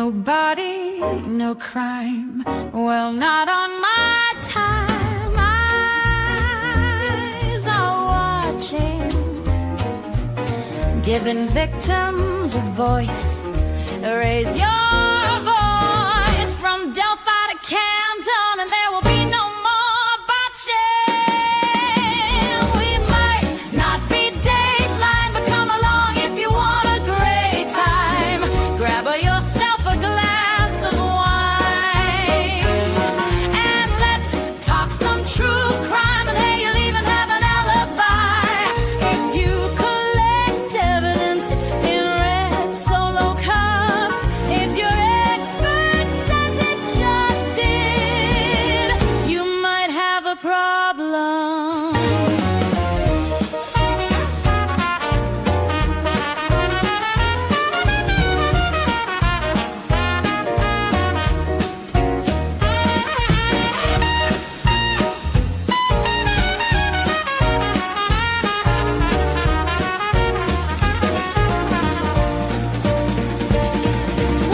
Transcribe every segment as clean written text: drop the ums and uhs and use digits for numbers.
Nobody, no crime. Well, not on my time. Eyes are watching, giving victims a voice. Raise your voice from Delphi to Camden, and there will be no more botching. We might not be Dateline, but come along if you want a great time. Grab yourself a glass of wine, and let's talk some true crime. And hey, you'll even have an alibi if you collect evidence in red Solo cups. If your expert says it just did, you might have a problem.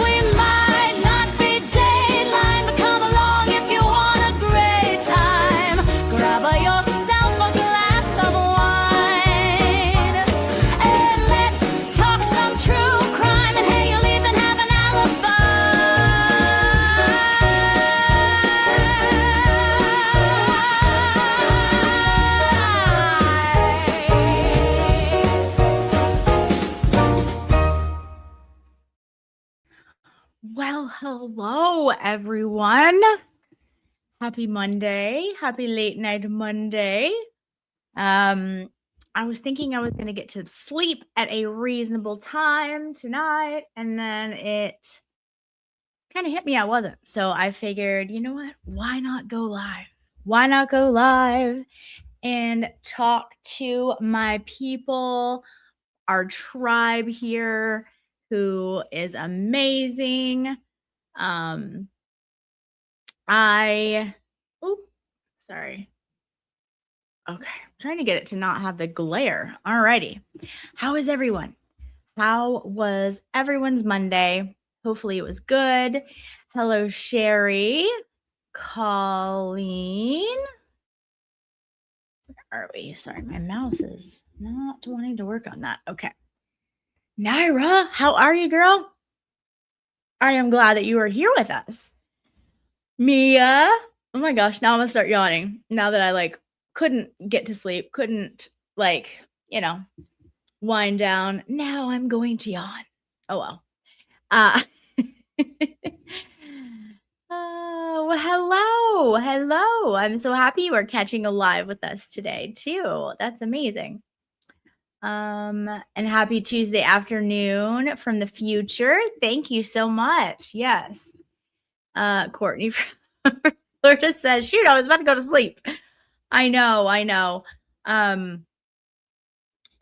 We might not be Dateline, but come along if you want a great time. Grab yourself a glass of wine, and let's talk some true crime. And hey, you'll even have an alibi. Well, hello, everyone. Happy Monday. Happy late night Monday. I was thinking I was going to get to sleep at a reasonable time tonight, and then it kind of hit me I wasn't. So I figured, you know what? Why not go live? Why not go live and talk to my people, our tribe here, who is amazing. Sorry. Okay, I'm trying to get it to not have the glare. Alrighty. How is everyone? How was everyone's Monday? Hopefully it was good. Hello, Sherry, Colleen. Where are we? Sorry, my mouse is not wanting to work on that. Okay. Naira, how are you, girl? I am glad that you are here with us. Mia, oh my gosh, now I'm gonna start yawning. Now that I couldn't get to sleep, couldn't wind down. Now I'm going to yawn. Oh well. Oh, hello. I'm so happy you are catching a live with us today too. That's amazing. And happy Tuesday afternoon from the future. Thank you so much. Yes. Courtney from Florida says, shoot, I was about to go to sleep. I know.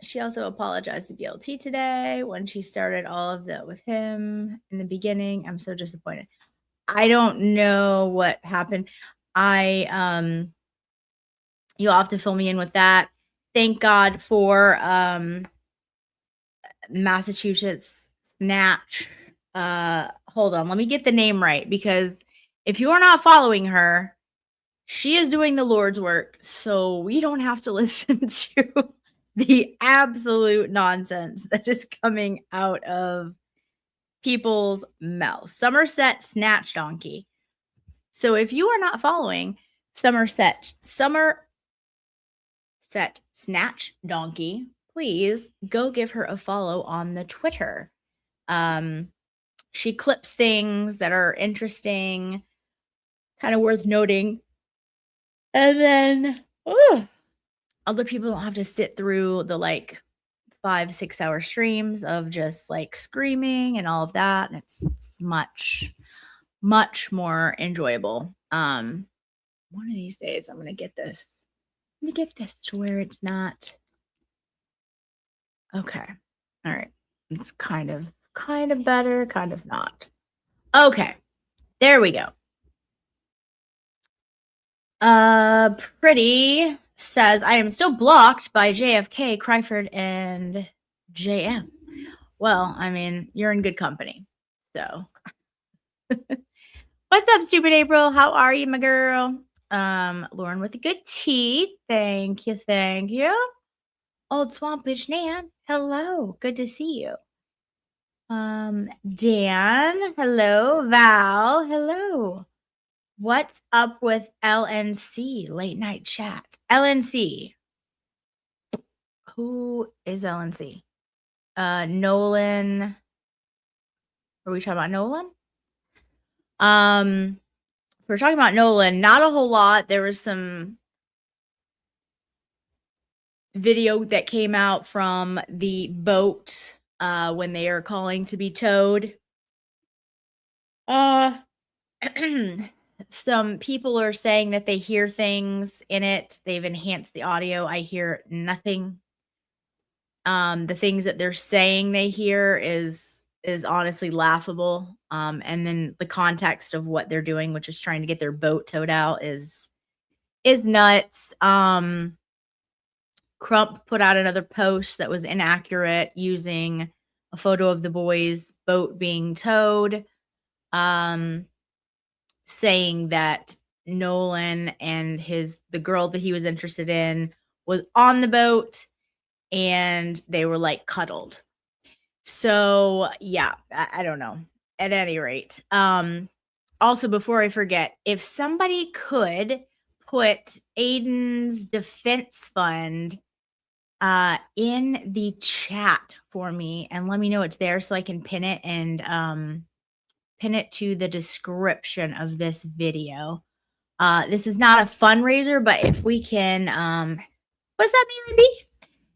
She also apologized to BLT today when she started all of that with him in the beginning. I'm so disappointed. I don't know what happened. You'll have to fill me in with that. Thank God for Massachusetts Snatch. Hold on, let me get the name right, because if you are not following her, she is doing the Lord's work, so we don't have to listen to the absolute nonsense that is coming out of people's mouths. Somerset Snatch Donkey. So if you are not following Somerset Snatch Donkey, please go give her a follow on the Twitter. She clips things that are interesting, kind of worth noting. And then other people don't have to sit through the 5-6 hour streams of just screaming and all of that. And it's much more enjoyable. One of these days I'm gonna get this. I'm gonna get this to where it's not okay. All right. It's kind of better, kind of not. Okay. There we go. Pretty says, I am still blocked by JFK, Cryford, and JM. Well, I mean, you're in good company. So What's up, stupid April? How are you, my girl? Lauren with the good teeth. Thank you, thank you. Old Swamp Bitch Nan. Hello. Good to see you. Dan. Hello. Val. Hello. What's up with LNC? Late night chat. LNC. Who is LNC? Nolan. Are we talking about Nolan? We're talking about Nolan. Not a whole lot. There was some video that came out from the boat when they are calling to be towed. Some people are saying that they hear things in it. They've enhanced the audio. I hear nothing. The things that they're saying they hear is honestly laughable. And then the context of what they're doing, which is trying to get their boat towed out, is nuts. Crump put out another post that was inaccurate using a photo of the boys' boat being towed, saying that Nolan and the girl that he was interested in was on the boat and they were like cuddled. So yeah, I don't know. At any rate, also before I forget, if somebody could put Aiden's defense fund in the chat for me and let me know it's there so I can pin it and pin it to the description of this video. This is not a fundraiser, but if we can what's that mean, B?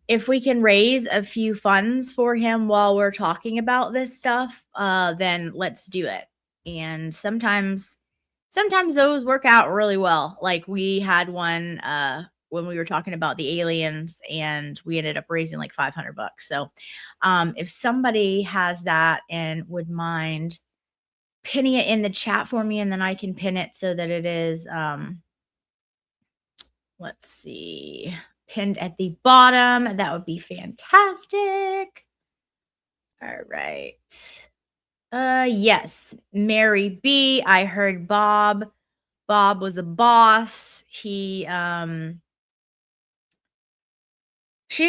If we can raise a few funds for him while we're talking about this stuff, then let's do it. And sometimes those work out really well. Like we had one when we were talking about the aliens and we ended up raising like $500. So if somebody has that and would mind pinning it in the chat for me, and then I can pin it so that it is let's see, pinned at the bottom. That would be fantastic. All right. Yes, Mary B. I heard Bob. Bob was a boss. She didn't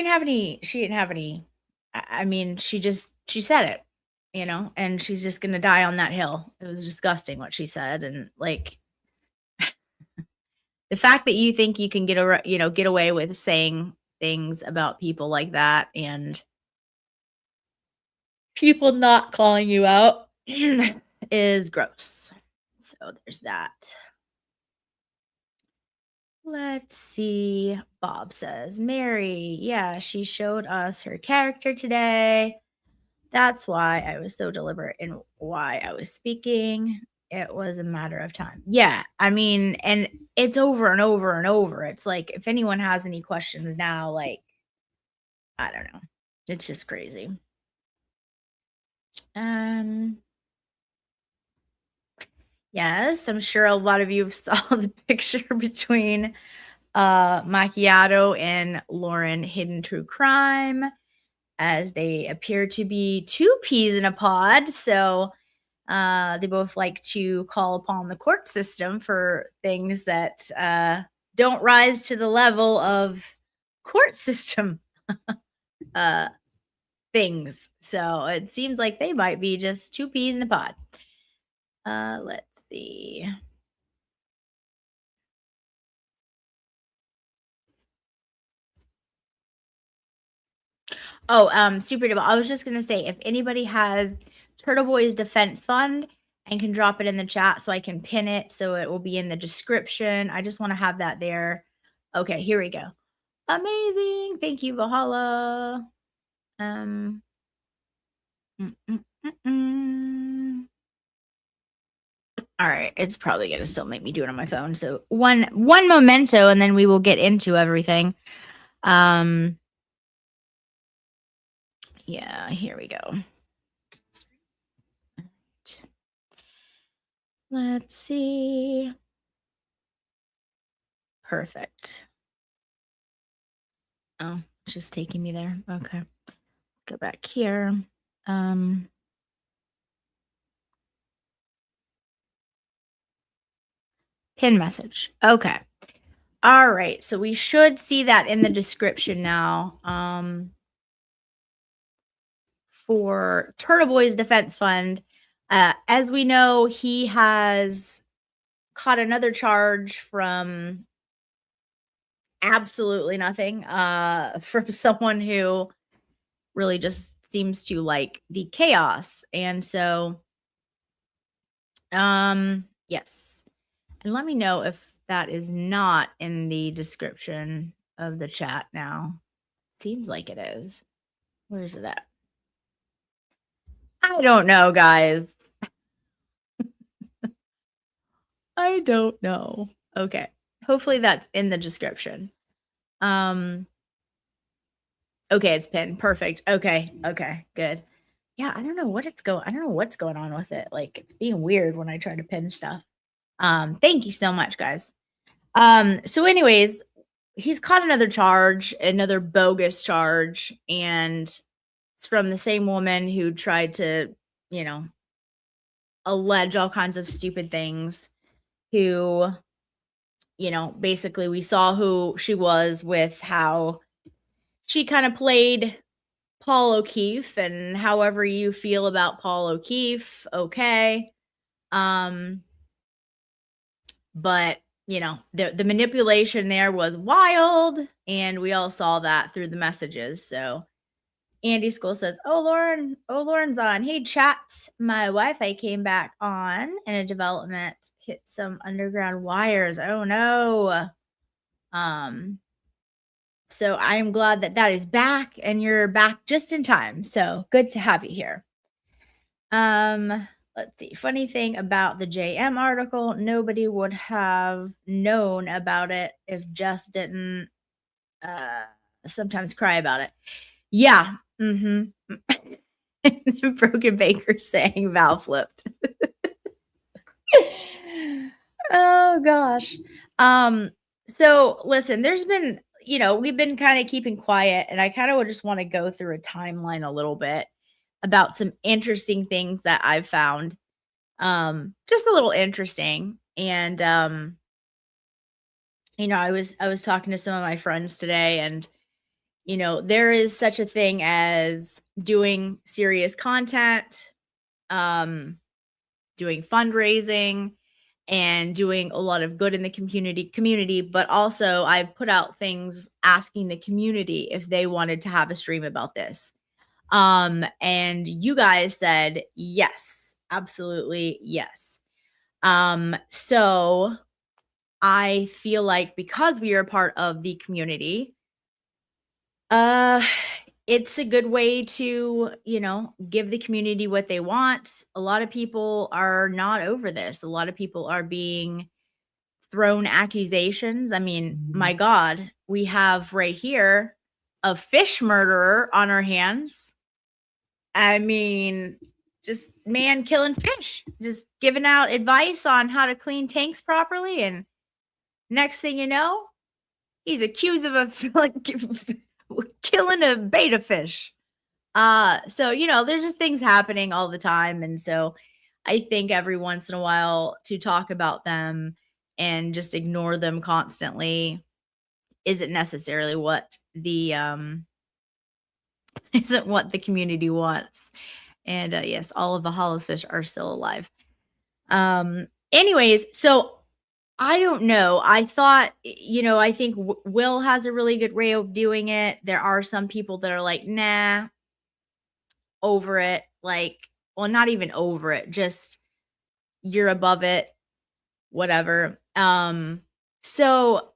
have any. I mean, she said it, and she's just gonna die on that hill. It was disgusting what she said, and like the fact that you think you can get away with saying things about people like that and people not calling you out is gross. So there's that. Let's see. Bob says, Mary, yeah, she showed us her character today. That's why I was so deliberate in why I was speaking. It was a matter of time. Yeah, I mean, and it's over and over and over. It's like if anyone has any questions now, like, I don't know. It's just crazy. Yes, I'm sure a lot of you saw the picture between Macchiato and Lauren Hidden True Crime, as they appear to be two peas in a pod. So they both like to call upon the court system for things that don't rise to the level of court system things. So it seems like they might be just two peas in a pod. Let's see. Oh, super double. I was just gonna say if anybody has Turtle Boy's defense fund and can drop it in the chat so I can pin it so it will be in the description. I just want to have that there. Okay, here we go. Amazing. Thank you, Valhalla. Mm, mm, mm, mm. All right, it's probably gonna still make me do it on my phone. So one memento, and then we will get into everything. Yeah, here we go. Let's see. Perfect. Oh, it's just taking me there. Okay. Go back here. Pin message. Okay. All right. So we should see that in the description now. For Turtle Boy's Defense Fund. As we know, he has caught another charge from absolutely nothing, from someone who really just seems to like the chaos. And so, yes. And let me know if that is not in the description of the chat now. Seems like it is. Where is it at? I don't know, guys. I don't know. Okay. Hopefully that's in the description. Okay, it's pinned. Perfect. Okay. Okay. Good. Yeah, I don't know what's going on with it. Like it's being weird when I try to pin stuff. Thank you so much, guys. So anyways, he's caught another charge, another bogus charge, and it's from the same woman who tried to, allege all kinds of stupid things, who, basically we saw who she was with how she kind of played Paul O'Keefe, and however you feel about Paul O'Keefe, okay. But the manipulation there was wild, and we all saw that through the messages. So Andy School says, oh Lauren's on. Hey chat, my Wi-Fi came back on in a development, hit some underground wires. Oh no. So I am glad that is back, and you're back just in time. So good to have you here. Let's see. Funny thing about the JM article, nobody would have known about it if Jess didn't sometimes cry about it. Yeah. Broken Baker saying Val flipped. Oh gosh. So listen, there's been, we've been kind of keeping quiet, and I kind of just want to go through a timeline a little bit about some interesting things that I've found. Just a little interesting. And I was talking to some of my friends today, and there is such a thing as doing serious content, doing fundraising, and doing a lot of good in the community, but also I've put out things asking the community if they wanted to have a stream about this. And you guys said yes, absolutely yes. So I feel like because we are part of the community, it's a good way to, give the community what they want. A lot of people are not over this. A lot of people are being thrown accusations. I mean, my God, we have right here a fish murderer on our hands. I mean, just man killing fish, just giving out advice on how to clean tanks properly. And next thing you know, he's accused of killing a betta fish. So, there's just things happening all the time. And so I think every once in a while to talk about them and just ignore them constantly isn't necessarily what the isn't what the community wants. And yes, all of the Hollis fish are still alive. Anyways, so I don't know. I thought, I think Will has a really good way of doing it. There are some people that are like, nah, over it. Like, well, not even over it, just you're above it, whatever. So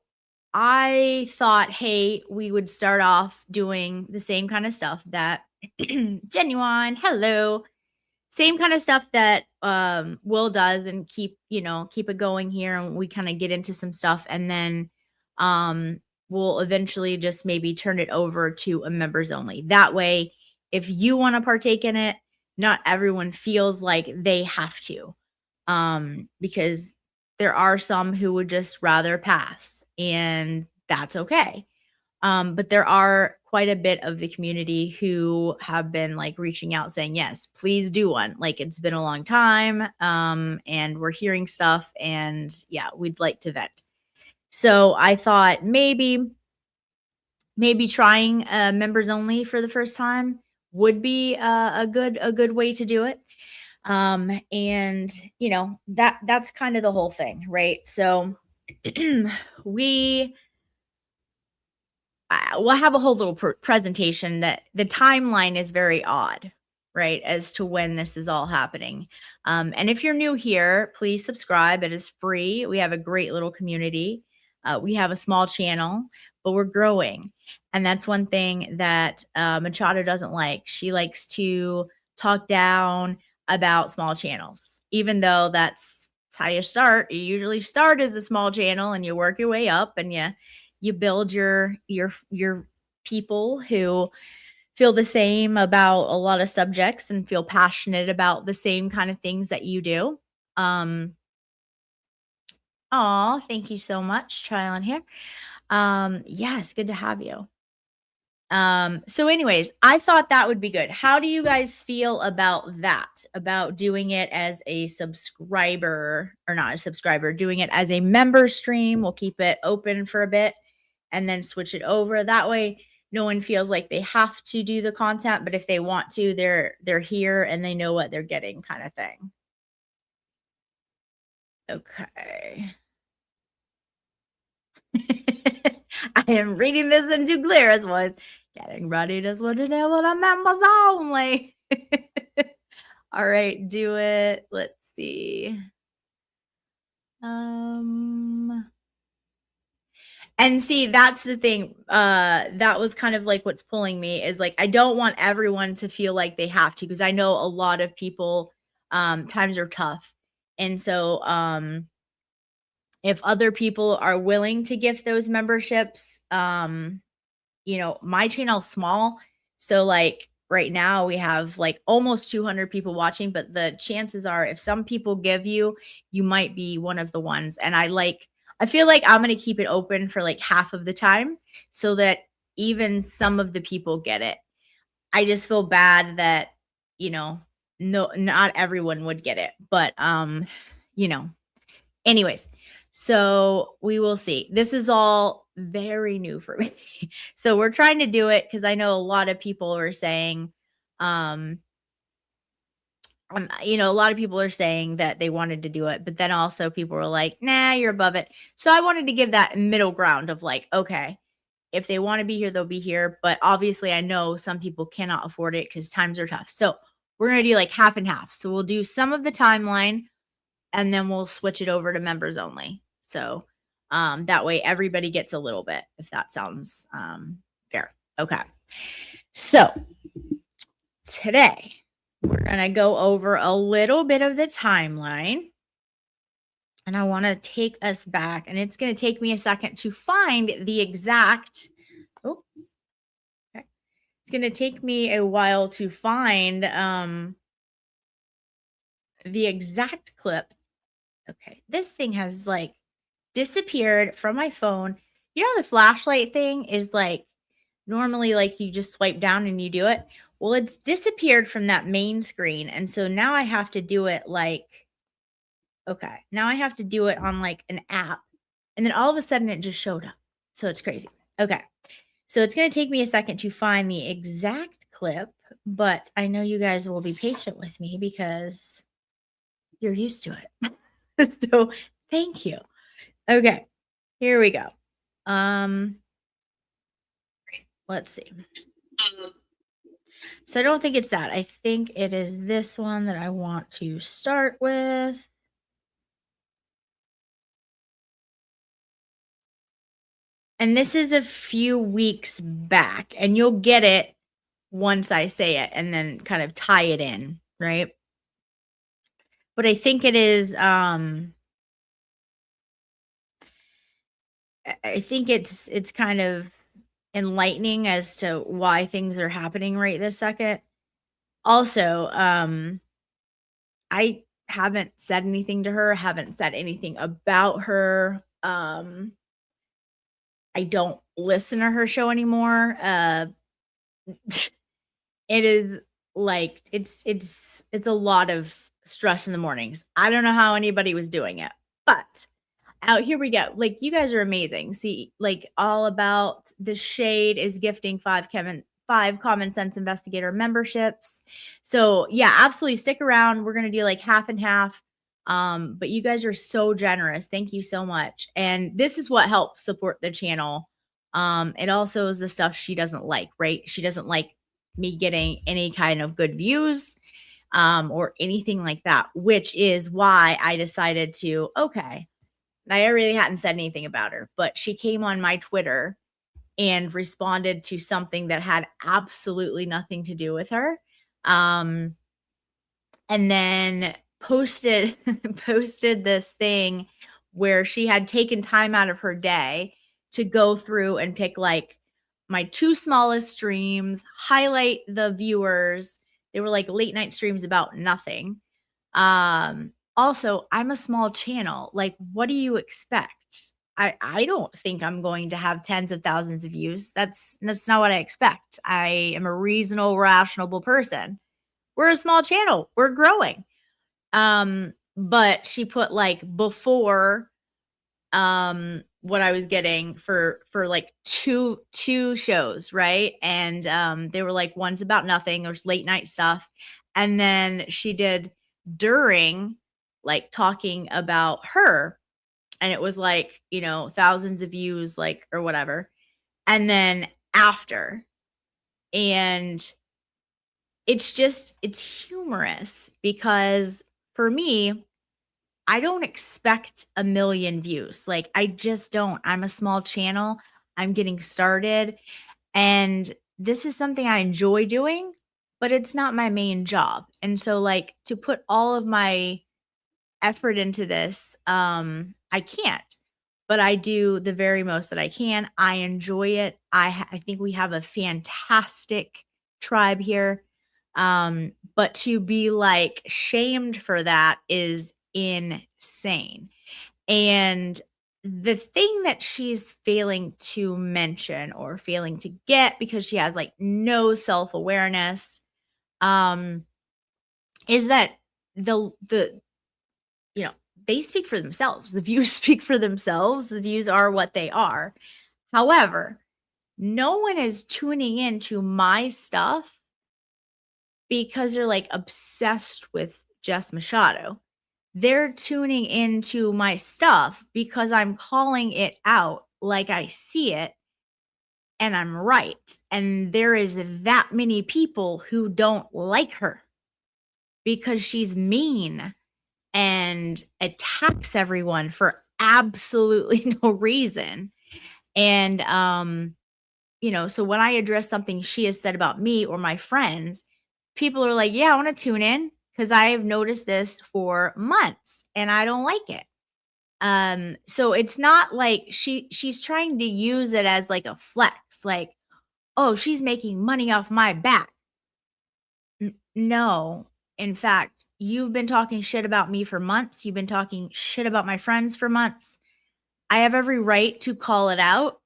I thought, hey, we would start off doing the same kind of stuff that Genuine, hello. Same kind of stuff that Will does, and keep it going here, and we kind of get into some stuff, and then we'll eventually just maybe turn it over to a members only. That way, if you want to partake in it, not everyone feels like they have to, because there are some who would just rather pass, and that's okay. But there are quite a bit of the community who have been like reaching out saying, yes, please do one. Like it's been a long time. And we're hearing stuff and yeah, we'd like to vent. So I thought maybe trying members only for the first time would be a good way to do it. And you know, that's kind of the whole thing, right? So we we'll have a whole little presentation that the timeline is very odd, right, as to when this is all happening. And if you're new here, please subscribe. It is free. We have a great little community. We have a small channel, but we're growing. And that's one thing that Machado doesn't like. She likes to talk down about small channels, even though that's how you start. You usually start as a small channel and you work your way up and you build your people who feel the same about a lot of subjects and feel passionate about the same kind of things that you do. Aw, thank you so much, Trial on here. Yes, good to have you. So anyways, I thought that would be good. How do you guys feel about that? About doing it as a subscriber or not a subscriber, doing it as a member stream. We'll keep it open for a bit and then switch it over. That way no one feels like they have to do the content, but if they want to, they're here and they know what they're getting kind of thing. Okay. I am reading this into Clara's voice. Getting ready to switch it over to members only. All right, do it. Let's see. And see, that's the thing. That was kind of like what's pulling me is like I don't want everyone to feel like they have to because I know a lot of people times are tough. And so if other people are willing to gift those memberships, you know, my channel's small. So like right now we have like almost 200 people watching, but the chances are if some people give you, you might be one of the ones. And I feel like I'm going to keep it open for like half of the time so that even some of the people get it. I just feel bad that, you know, no, not everyone would get it, but, you know, anyways, so we will see. This is all very new for me. So we're trying to do it because I know a lot of people are saying, um, you know, a lot of people are saying that they wanted to do it, but then also people were like, nah, you're above it. So I wanted to give that middle ground of like, okay, if they want to be here, they'll be here. But obviously, I know some people cannot afford it because times are tough. So we're going to do like half and half. So we'll do some of the timeline and then we'll switch it over to members only. So that way everybody gets a little bit, if that sounds fair. Okay. So today we're going to go over a little bit of the timeline. And I want to take us back, and it's going to take me a second to find the exact. Oh, okay. It's going to take me a while to find the exact clip. Okay, this thing has like disappeared from my phone. You know, the flashlight thing is like normally like you just swipe down and you do it. Well, it's disappeared from that main screen. And so now I have to do it like, okay, now I have to do it on like an app. And then all of a sudden it just showed up. So it's crazy. Okay. So it's going to take me a second to find the exact clip, but I know you guys will be patient with me because you're used to it. So thank you. Okay. Here we go. Let's see. So I don't think it's that. I think it is this one that I want to start with. And this is a few weeks back, and you'll get it once I say it and then kind of tie it in, right? But I think it is I think it's kind of enlightening as to why things are happening right this second. Also, I haven't said anything to her, haven't said anything about her. I don't listen to her show anymore. It is like it's a lot of stress in the mornings. I don't know how anybody was doing it, but out here we go. Like, you guys are amazing. See, like, all about the shade is gifting five common sense investigator memberships. So yeah, absolutely stick around. We're gonna do like half and half. But you guys are so generous. Thank you so much. And this is what helps support the channel. It also is the stuff she doesn't like, right? She doesn't like me getting any kind of good views or anything like that, which is why I decided to, okay, I really hadn't said anything about her, but she came on my Twitter and responded to something that had absolutely nothing to do with her. And then posted posted this thing where she had taken time out of her day to go through and pick like my two smallest streams, highlight the viewers. They were like late night streams about nothing. Also, I'm a small channel. Like, what do you expect? I don't think I'm going to have tens of thousands of views. That's not what I expect. I am a reasonable, rational person. We're a small channel. We're growing. But she put like before what I was getting for like two shows, right? And they were like one's about nothing, there's late night stuff. And then she did during, like talking about her, and it was like, you know, thousands of views, like, or whatever. And then after, and it's humorous because for me, I don't expect a million views. Like, I just don't. I'm a small channel. I'm getting started. And this is something I enjoy doing, but it's not my main job. And so, like, to put all of my effort into this, I can't. But I do the very most that I can. I enjoy it. I think we have a fantastic tribe here. But to be like shamed for that is insane. And the thing that she's failing to mention or failing to get because she has like no self-awareness is that the you know, they speak for themselves. The views speak for themselves. The views are what they are. However, no one is tuning into my stuff because they're like obsessed with Jess Machado. They're tuning into my stuff because I'm calling it out like I see it and I'm right. And there is that many people who don't like her because she's mean and attacks everyone for absolutely no reason. And you know, so when I address something she has said about me or my friends, people are like, "Yeah, I want to tune in because I have noticed this for months and I don't like it." So it's not like she's trying to use it as like a flex, like, "Oh, she's making money off my back." No. In fact, you've been talking shit about me for months. You've been talking shit about my friends for months. I have every right to call it out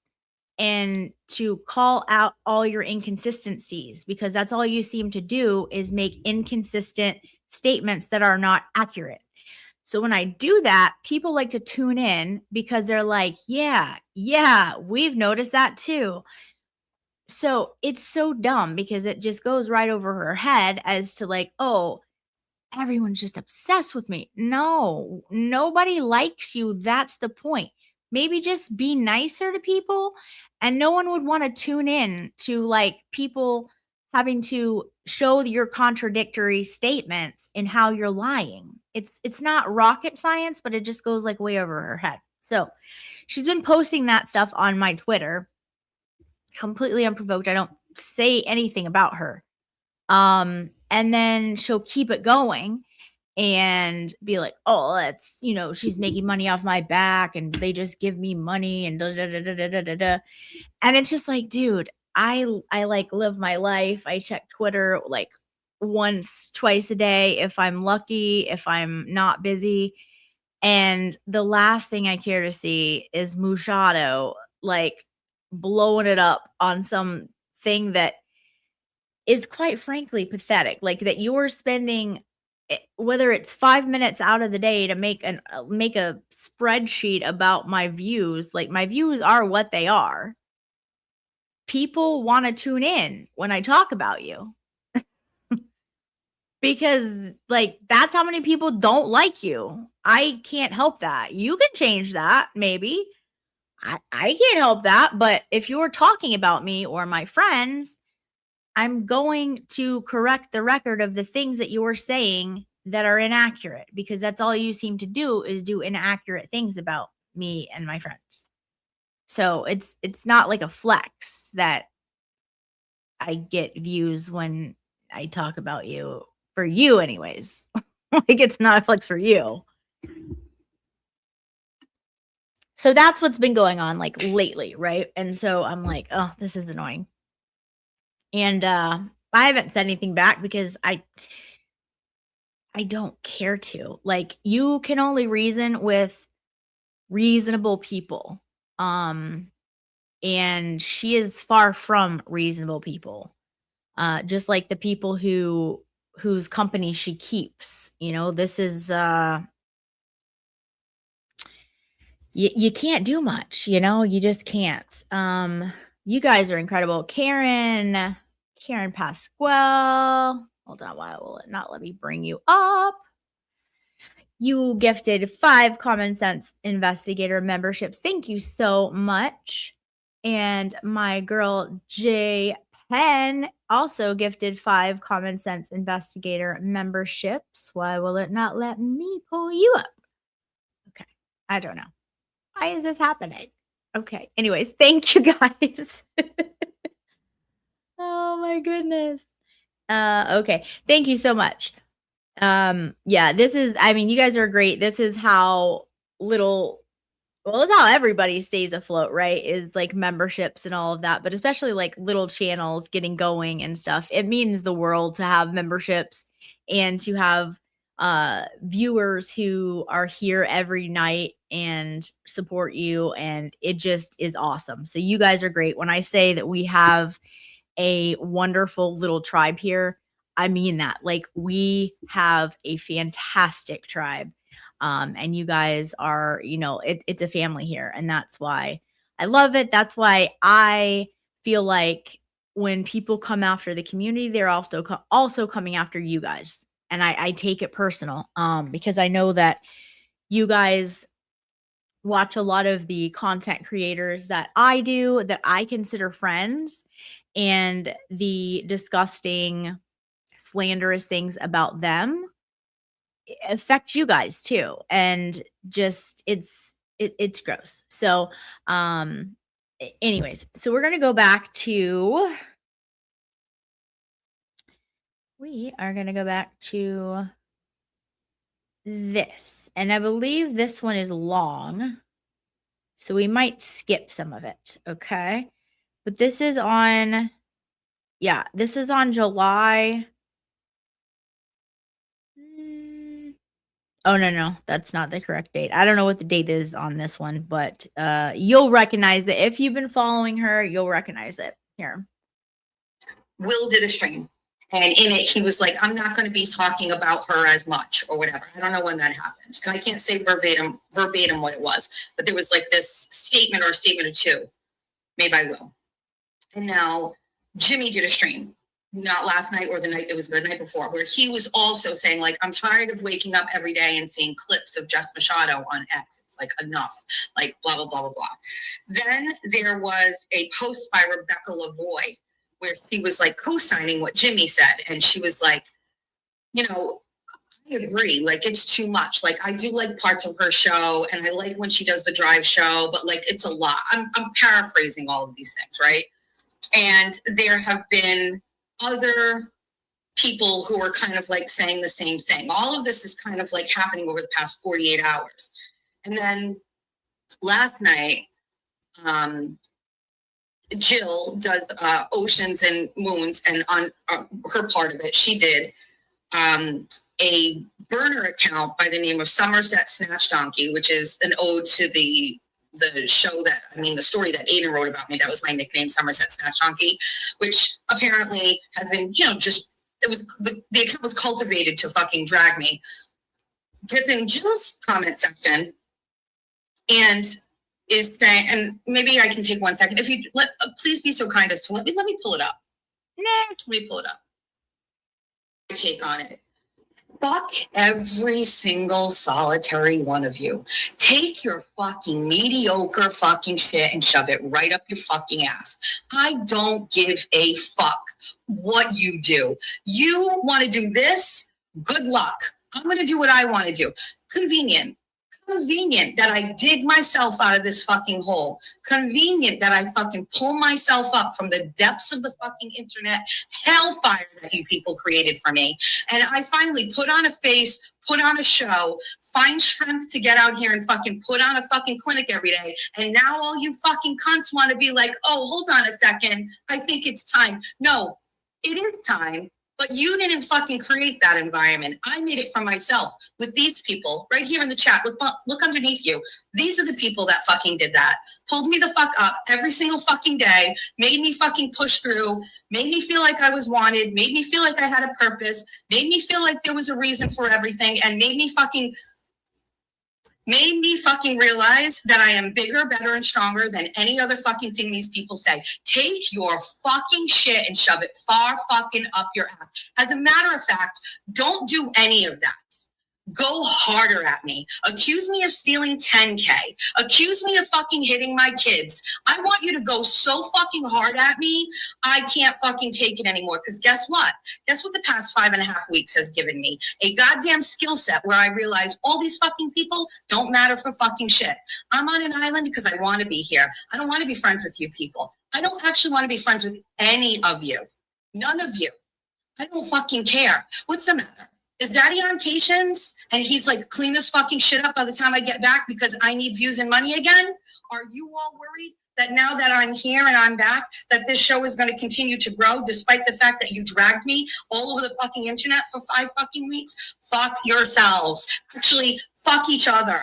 and to call out all your inconsistencies because that's all you seem to do is make inconsistent statements that are not accurate. So when I do that, people like to tune in because they're like, yeah, we've noticed that too. So it's so dumb because it just goes right over her head as to like, oh, everyone's just obsessed with me. No, nobody likes you. That's the point. Maybe just be nicer to people and no one would want to tune in to like people having to show your contradictory statements and how you're lying. It's not rocket science, but it just goes like way over her head. So, she's been posting that stuff on my Twitter completely unprovoked. I don't say anything about her. And then she'll keep it going and be like, "Oh, that's, you know, she's making money off my back and they just give me money and da da da da da da da." Da. And it's just like, dude, I like live my life. I check Twitter like once, twice a day if I'm lucky, if I'm not busy. And the last thing I care to see is Machado like blowing it up on some thing that is quite frankly pathetic. Like that you're spending whether it's 5 minutes out of the day to make a spreadsheet about my views. Like my views are what they are. People want to tune in when I talk about you. Because like that's how many people don't like you. I can't help that. You can change that, maybe. I can't help that. But if you're talking about me or my friends, I'm going to correct the record of the things that you're saying that are inaccurate, because that's all you seem to do is do inaccurate things about me and my friends. So it's not like a flex that I get views when I talk about you, for you anyways. Like it's not a flex for you. So that's what's been going on like lately, right? And so I'm like, oh, this is annoying. And I haven't said anything back because I don't care to. Like you can only reason with reasonable people. And she is far from reasonable people. Just like the people whose company she keeps. You know, this is you can't do much, you know, you just can't. You guys are incredible. Karen Pasquale. Hold on, why will it not let me bring you up? You gifted 5 Common Sense Investigator memberships. Thank you so much. And my girl J Penn also gifted 5 Common Sense Investigator memberships. Why will it not let me pull you up? Okay, I don't know. Why is this happening? Okay, anyways, thank you guys. Oh my goodness. Okay, thank you so much. Yeah, this is, I mean, you guys are great. This is how it's how everybody stays afloat, right? Is like memberships and all of that, but especially like little channels getting going and stuff. It means the world to have memberships and to have viewers who are here every night and support you, and it just is awesome. So you guys are great. When I say that we have a wonderful little tribe here, I mean that. Like we have a fantastic tribe. And you guys are, you know, it's a family here. And that's why I love it. That's why I feel like when people come after the community, they're also coming after you guys. And I take it personal because I know that you guys watch a lot of the content creators that I do, that I consider friends, and the disgusting, slanderous things about them affect you guys too. And just it's gross. So anyways, so we're gonna go back to this, and I believe this one is long, so we might skip some of it. Okay, but this is on July. Oh, no, that's not the correct date. I don't know what the date is on this one, but you'll recognize it. If you've been following her, you'll recognize it. Here. Will did a stream, and in it, he was like, I'm not going to be talking about her as much or whatever. I don't know when that happened. And I can't say verbatim what it was, but there was like this statement or a statement or two made by Will. And now Jimmy did a stream. Not last night or it was the night before, where he was also saying, like, I'm tired of waking up every day and seeing clips of Jess Machado on X. It's like enough, like blah, blah, blah, blah, blah. Then there was a post by Rebecca Lavoie where she was like co-signing what Jimmy said. And she was like, you know, I agree. Like, it's too much. Like, I do like parts of her show and I like when she does the drive show, but like, it's a lot. I'm paraphrasing all of these things, right? And there have been other people who are kind of like saying the same thing. All of this is kind of like happening over the past 48 hours. And then last night, Jill does Oceans and Moons, and on her part of it, she did a burner account by the name of Somerset Snatch Donkey, which is an ode to the the story that Aiden wrote about me. That was my nickname, Somerset Snatch Donkey, which apparently has been, the account was cultivated to fucking drag me. Gets in Jill's comment section and is saying, and maybe I can take 1 second. If you please be so kind as to let me pull it up. Let me pull it up. My take on it. Fuck every single solitary one of you. Take your fucking mediocre fucking shit and shove it right up your fucking ass. I don't give a fuck what you do. You want to do this? Good luck. I'm going to do what I want to do. Convenient that I dig myself out of this fucking hole. Convenient that I fucking pull myself up from the depths of the fucking internet hellfire that you people created for me. And I finally put on a face, put on a show, find strength to get out here and fucking put on a fucking clinic every day. And now all you fucking cunts want to be like, oh, hold on a second. I think it's time. No, it is time. But you didn't fucking create that environment. I made it for myself with these people right here in the chat. Look underneath you. These are the people that fucking did that. Pulled me the fuck up every single fucking day, made me fucking push through, made me feel like I was wanted, made me feel like I had a purpose, made me feel like there was a reason for everything, and made me fucking realize that I am bigger, better, and stronger than any other fucking thing these people say. Take your fucking shit and shove it far fucking up your ass. As a matter of fact, don't do any of that. Go harder at me. Accuse me of stealing 10K. Accuse me of fucking hitting my kids. I want you to go so fucking hard at me, I can't fucking take it anymore. Because guess what? Guess what the past 5.5 weeks has given me? A goddamn skill set where I realize all these fucking people don't matter for fucking shit. I'm on an island because I want to be here. I don't want to be friends with you people. I don't actually want to be friends with any of you. None of you. I don't fucking care. What's the matter? Is Daddy on patience and he's like, clean this fucking shit up by the time I get back because I need views and money again? Are you all worried that now that I'm here and I'm back, that this show is going to continue to grow despite the fact that you dragged me all over the fucking internet for 5 fucking weeks? Fuck yourselves. Actually, fuck each other.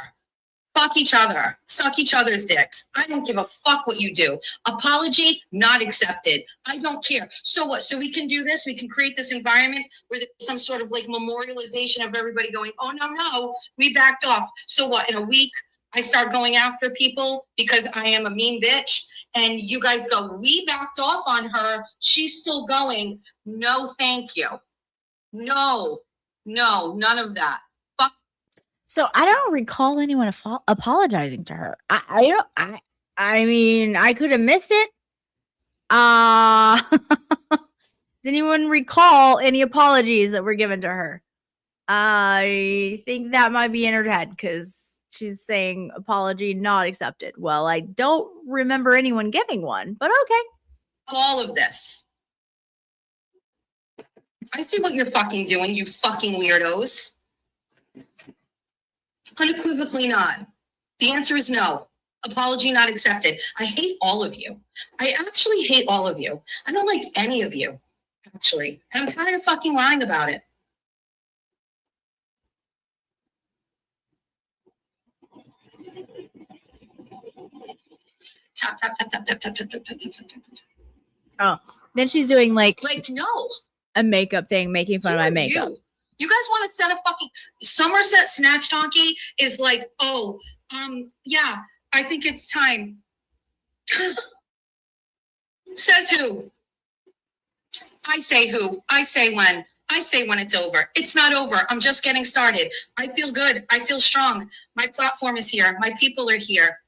Fuck each other. Suck each other's dicks. I don't give a fuck what you do. Apology, not accepted. I don't care. So what? So we can do this? We can create this environment where there's some sort of like memorialization of everybody going, oh, no, we backed off. So what? In a week, I start going after people because I am a mean bitch. And you guys go, we backed off on her. She's still going. No, thank you. No, none of that. So I don't recall anyone apologizing to her. I mean, I could have missed it. Does anyone recall any apologies that were given to her? I think that might be in her head because she's saying apology not accepted. Well, I don't remember anyone giving one, but okay. All of this. I see what you're fucking doing, you fucking weirdos. Unequivocally not. The answer is no. Apology not accepted. I hate all of you. I actually hate all of you. I don't like any of you, actually. And I'm tired of fucking lying about it. Tap, tap, tap, tap, tap, tap, tap, tap, tap, tap, tap, tap. Oh, then she's doing like no. A makeup thing, making fun of my makeup. You guys want to send a fucking Somerset Snatch Donkey is like, yeah, I think it's time. Says who? I say who. I say when. I say when it's over. It's not over. I'm just getting started. I feel good. I feel strong. My platform is here. My people are here.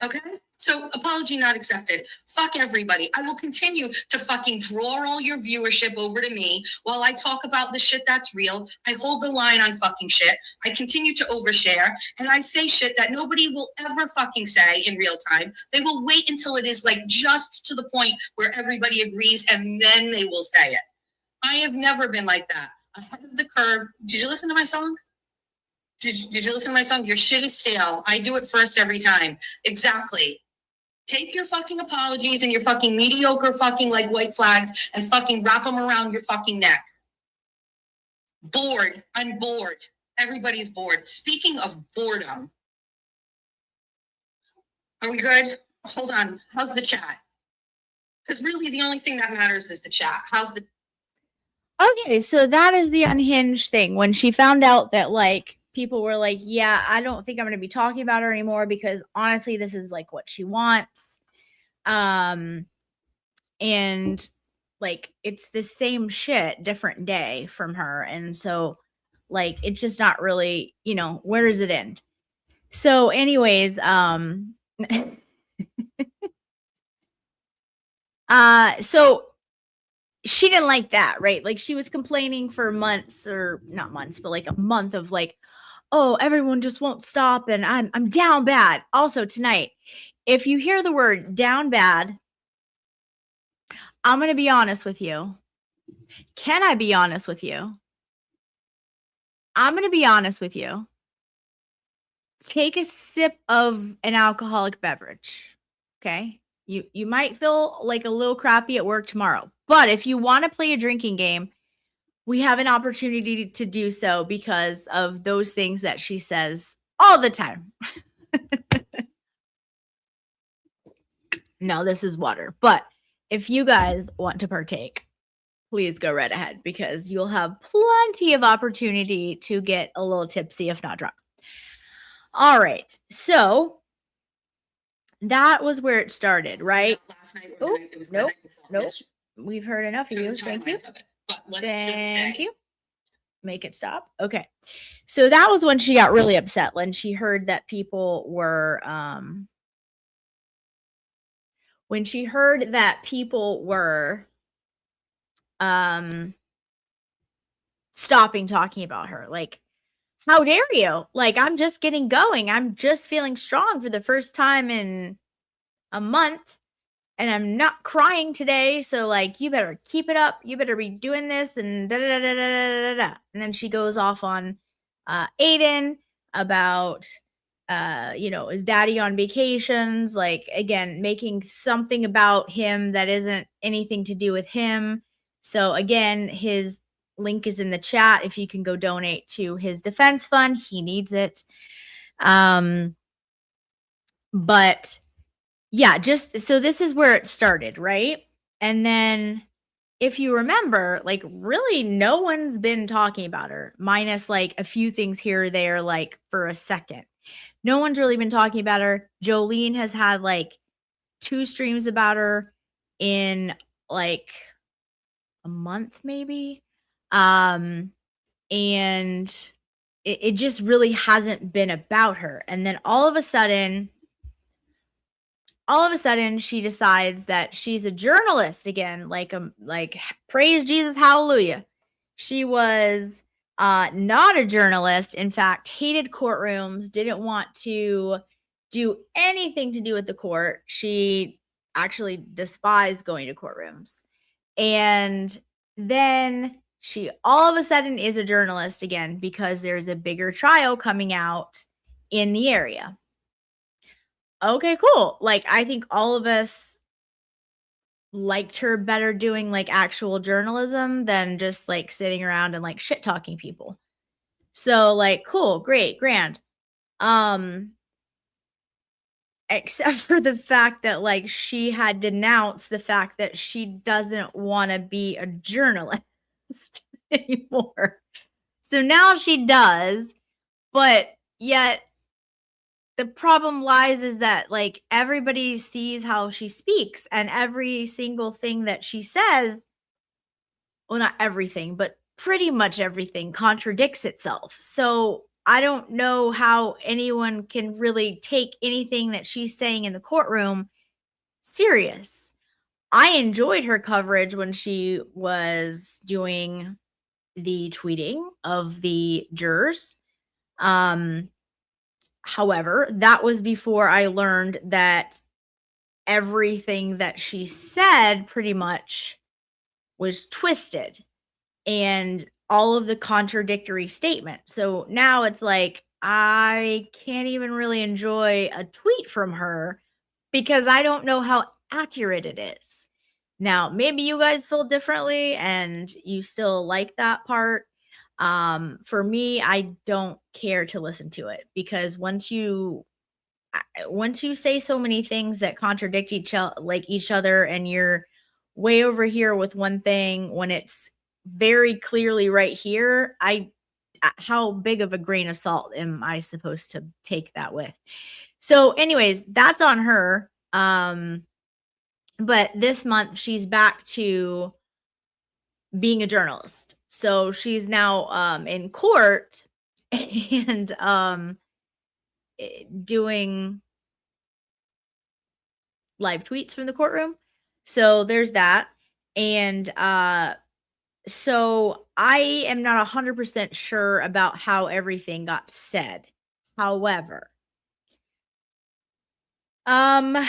Okay? So apology not accepted. Fuck everybody. I will continue to fucking draw all your viewership over to me while I talk about the shit that's real. I hold the line on fucking shit. I continue to overshare and I say shit that nobody will ever fucking say in real time. They will wait until it is like just to the point where everybody agrees and then they will say it. I have never been like that. Ahead of the curve. Did you listen to my song? Did you listen to my song? Your shit is stale. I do it first every time. Exactly. Take your fucking apologies and your fucking mediocre fucking like white flags and fucking wrap them around your fucking neck. Bored. I'm bored. Everybody's bored. Speaking of boredom, Are we good? Hold on. How's the chat? Because really the only thing that matters is the chat. How's the Okay, so that is the unhinged thing. When she found out that like people were like, yeah, I don't think I'm going to be talking about her anymore because honestly this is like what she wants. And like it's the same shit different day from her, and so like it's just not really, you know, where does it end? So anyways, so she didn't like that, right? Like she was complaining for months, or not months, but like a month of like, oh, everyone just won't stop and I'm down bad. Also tonight, if you hear the word down bad, I'm going to be honest with you. Can I be honest with you? I'm going to be honest with you. Take a sip of an alcoholic beverage. Okay? You might feel like a little crappy at work tomorrow. But if you want to play a drinking game, we have an opportunity to do so because of those things that she says all the time. No, this is water. But if you guys want to partake, please go right ahead because you'll have plenty of opportunity to get a little tipsy, if not drunk. All right. So that was where it started, right? last night or the Oh, night- it was the nope, night before. nope. Let's We've heard enough of show the you. Thank you. timelines of it. But let's Thank just say, you. Make it stop. Okay. So that was when she got really upset when she heard that people were stopping talking about her. Like, how dare you? Like, I'm just getting going. I'm just feeling strong for the first time in a month. And I'm not crying today, so like you better keep it up. You better be doing this and da da da da da da da. And then she goes off on Aiden about you know, is daddy on vacations, like again, making something about him that isn't anything to do with him. So again, his link is in the chat if you can go donate to his defense fund. He needs it. But yeah, just so this is where it started, right? And then if you remember, like really no one's been talking about her, minus like a few things here or there, like for a second. No one's really been talking about her. Jolene has had like 2 streams about her in like a month, maybe. And it just really hasn't been about her. And then all of a sudden she decides that she's a journalist again, like praise Jesus, hallelujah. She was not a journalist, in fact hated courtrooms, didn't want to do anything to do with the court. She actually despised going to courtrooms. And then she all of a sudden is a journalist again because there's a bigger trial coming out in the area. Okay, cool. Like, I think all of us liked her better doing like actual journalism than just like sitting around and like shit talking people. So like, cool, great, grand. Except for the fact that like she had denounced the fact that she doesn't want to be a journalist anymore. So now she does, but yet the problem lies is that like everybody sees how she speaks and every single thing that she says, well, not everything, but pretty much everything contradicts itself. So I don't know how anyone can really take anything that she's saying in the courtroom serious. I enjoyed her coverage when she was doing the tweeting of the jurors. However, that was before I learned that everything that she said pretty much was twisted and all of the contradictory statements. So now it's like I can't even really enjoy a tweet from her because I don't know how accurate it is. Now, maybe you guys feel differently and you still like that part. For me, I don't care to listen to it because once you once you say so many things that contradict each other, and you're way over here with one thing when it's very clearly right here, how big of a grain of salt am I supposed to take that with? So anyways, that's on her. But this month she's back to being a journalist. So she's now in court and doing live tweets from the courtroom. So there's that. And so I am not 100% sure about how everything got said. However, I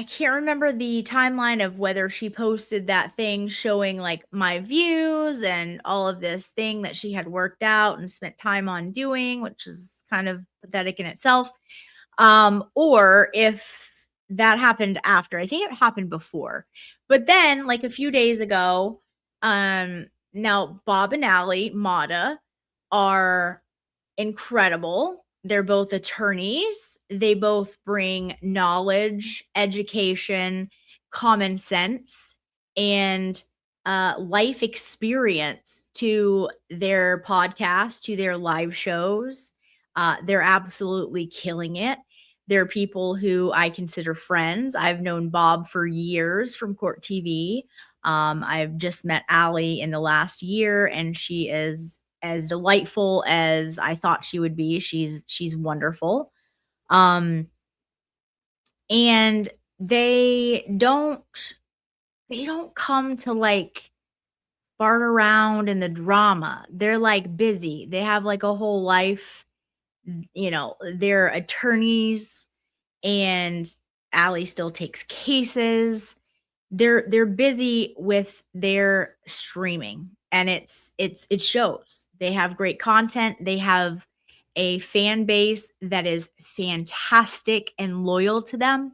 can't remember the timeline of whether she posted that thing showing like my views and all of this thing that she had worked out and spent time on doing, which is kind of pathetic in itself. Or if that happened after. I think it happened before. But then like a few days ago, now Bob and Allie Mata are incredible. They're both attorneys. They both bring knowledge, education, common sense, and life experience to their podcast, to their live shows. They're absolutely killing it. They're people who I consider friends. I've known Bob for years from Court TV. I've just met Allie in the last year, and she is as delightful as I thought she would be. She's wonderful. And they don't come to like fart around in the drama. They're like busy. They have like a whole life. You know, they're attorneys, and Allie still takes cases. They're busy with their streaming, and it shows. They have great content. They have a fan base that is fantastic and loyal to them.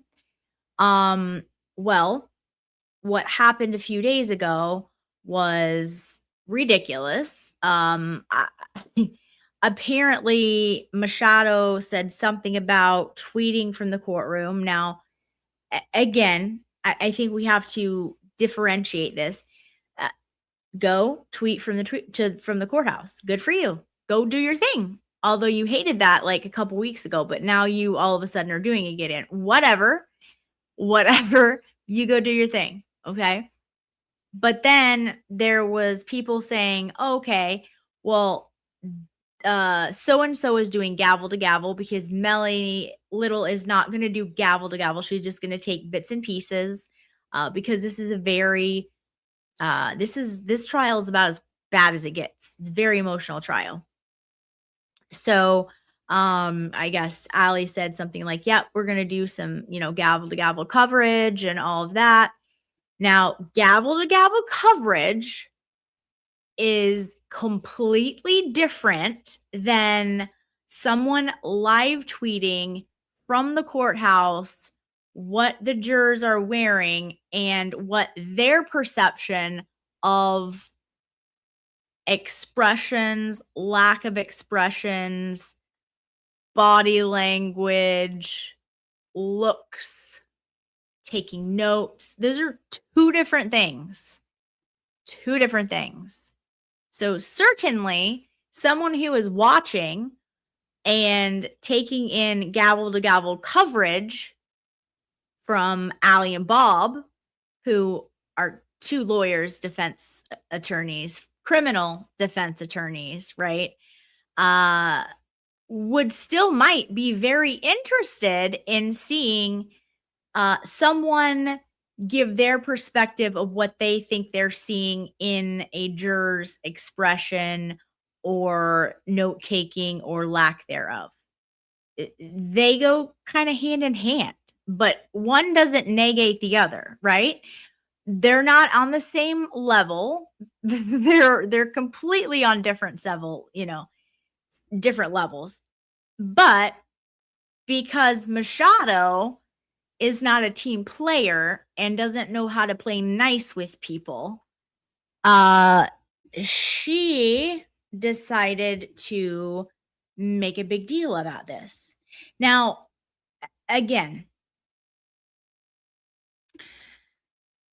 Well, what happened a few days ago was ridiculous. Apparently Machado said something about tweeting from the courtroom. Now, again, I think we have to differentiate this. Go tweet from the courthouse. Good for you. Go do your thing. Although you hated that like a couple weeks ago, but now you all of a sudden are doing it again. Whatever, you go do your thing. Okay. But then there was people saying, okay, well, so-and-so is doing gavel to gavel because Melanie Little is not going to do gavel to gavel. She's just going to take bits and pieces, because this is a very, this trial is about as bad as it gets. It's a very emotional trial. So, I guess Allie said something like, yep, we're going to do some, gavel to gavel coverage and all of that. Now, gavel to gavel coverage is completely different than someone live tweeting from the courthouse what the jurors are wearing and what their perception of expressions, lack of expressions, body language, looks, taking notes. Those are two different things. Two different things. So certainly someone who is watching and taking in gavel to gavel coverage from Allie and Bob, who are two lawyers, defense attorneys, criminal defense attorneys, right? Would still might be very interested in seeing someone give their perspective of what they think they're seeing in a juror's expression or note taking or lack thereof. They go kind of hand in hand, but one doesn't negate the other, right? They're not on the same level. They're completely on different different levels. But because Machado is not a team player and doesn't know how to play nice with people, she decided to make a big deal about this. Now, again,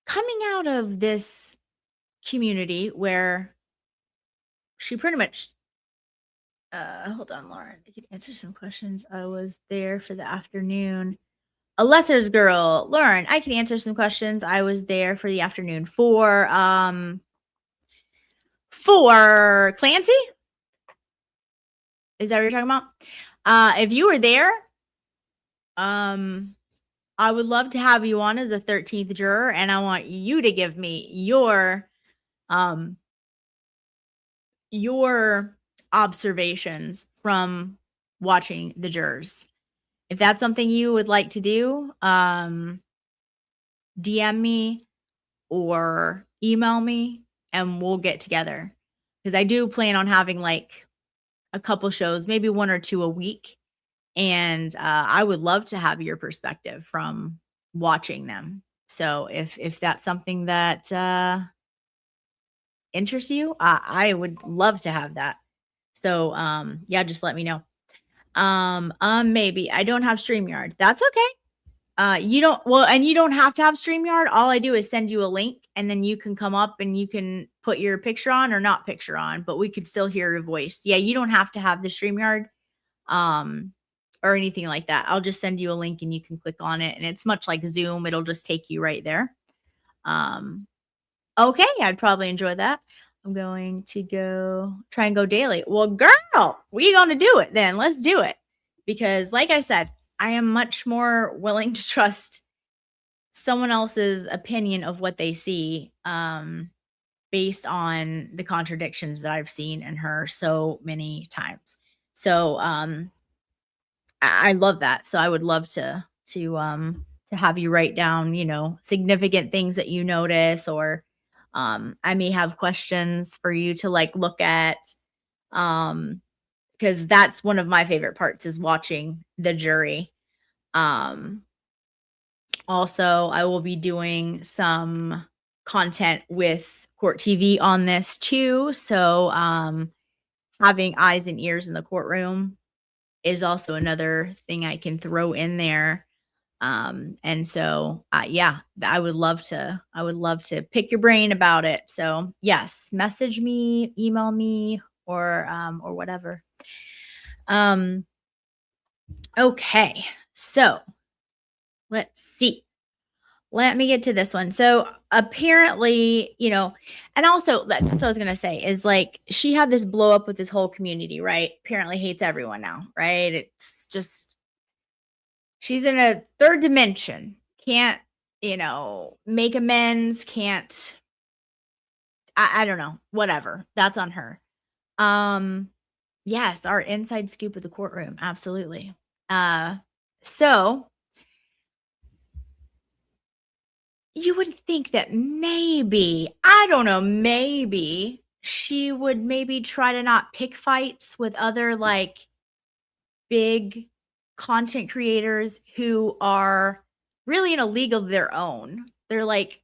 coming out of this community where she pretty much hold on, Lauren. I could answer some questions. I was there for the afternoon. A lesser's girl, Lauren. I can answer some questions. I was there for the afternoon for Clancy. Is that what you're talking about? If you were there, I would love to have you on as a 13th juror, and I want you to give me your observations from watching the jurors. If that's something you would like to do, DM me or email me and we'll get together. Because I do plan on having like a couple shows, maybe 1 or 2 a week. And I would love to have your perspective from watching them. So if that's something that interests you, I would love to have that. So yeah, just let me know. Maybe I don't have StreamYard. That's okay. You don't have to have StreamYard. All I do is send you a link and then you can come up and you can put your picture on or not picture on, but we could still hear your voice. Yeah, you don't have to have the StreamYard or anything like that. I'll just send you a link and you can click on it and it's much like Zoom. It'll just take you right there. Okay, I'd probably enjoy that. I'm going to try and go daily. Well, girl, we gonna do it then. Let's do it. Because like I said, I am much more willing to trust someone else's opinion of what they see based on the contradictions that I've seen in her so many times. So I love that. So I would love to have you write down, significant things that you notice, or I may have questions for you to like look at. Because that's one of my favorite parts is watching the jury. Also, I will be doing some content with Court TV on this too. So having eyes and ears in the courtroom is also another thing I can throw in there. And so yeah, I would love to pick your brain about it. So yes, message me, email me, or whatever. Okay, so let's see. Let me get to this one. So apparently, and also that's what I was gonna say is like she had this blow up with this whole community, right? Apparently hates everyone now, right? It's just she's in a third dimension. Can't, make amends, can't I don't know, whatever. That's on her. Yes, our inside scoop of the courtroom. Absolutely. So you would think that maybe, I don't know, maybe she would maybe try to not pick fights with other like big content creators who are really in a league of their own. They're like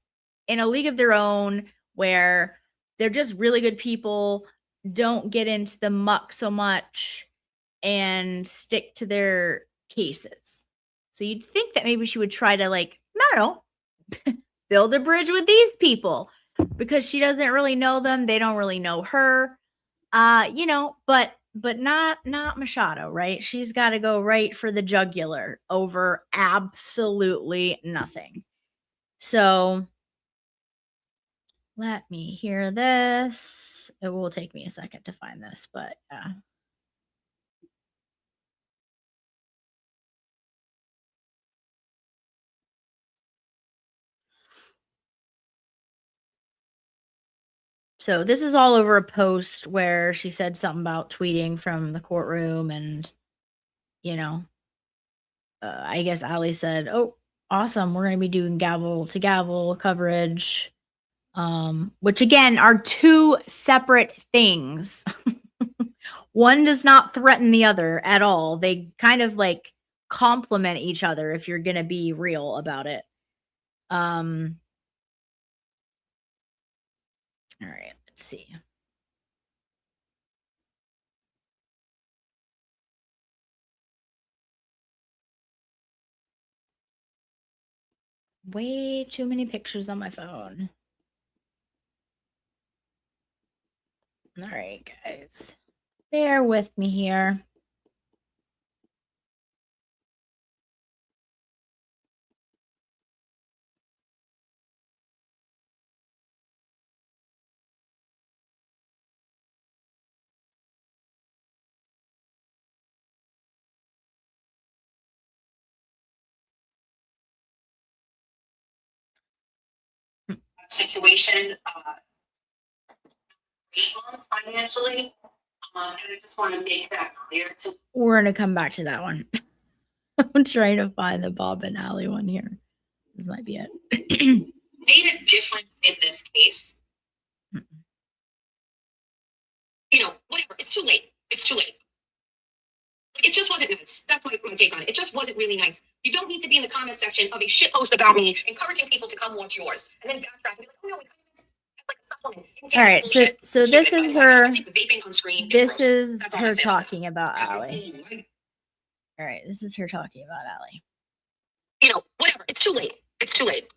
in a league of their own where they're just really good people, don't get into the muck so much and stick to their cases. So you'd think that maybe she would try to like, I don't know, build a bridge with these people because she doesn't really know them. They don't really know her. But not Machado, right? She's got to go right for the jugular over absolutely nothing. So let me hear this. It will take me a second to find this, but yeah. So this is all over a post where she said something about tweeting from the courtroom and, I guess Ali said, "Oh, awesome. We're going to be doing gavel to gavel coverage." Which again are two separate things. One does not threaten the other at all. They kind of like complement each other if you're going to be real about it. All right, let's see. way too many pictures on my phone. All right, guys. Bear with me here. Situation, financially, and I just want to make that clear to. We're going to come back to that one. I'm trying to find the Bob and Allie one here. This might be it. Made a difference in this case. You know, whatever. It's too late. It's too late. It just wasn't nice. That's my take on it. It just wasn't really nice. You don't need to be in the comment section of a shit post about me, encouraging people to come watch yours, and then backtrack and be like, "Oh no, we kind of meant it as like a supplement." All right, so this is her. I think the vaping on screen. This gross. is That's all her I'm saying. talking about Allie. All right, this is her talking about Allie. You know, whatever. It's too late. It's too late.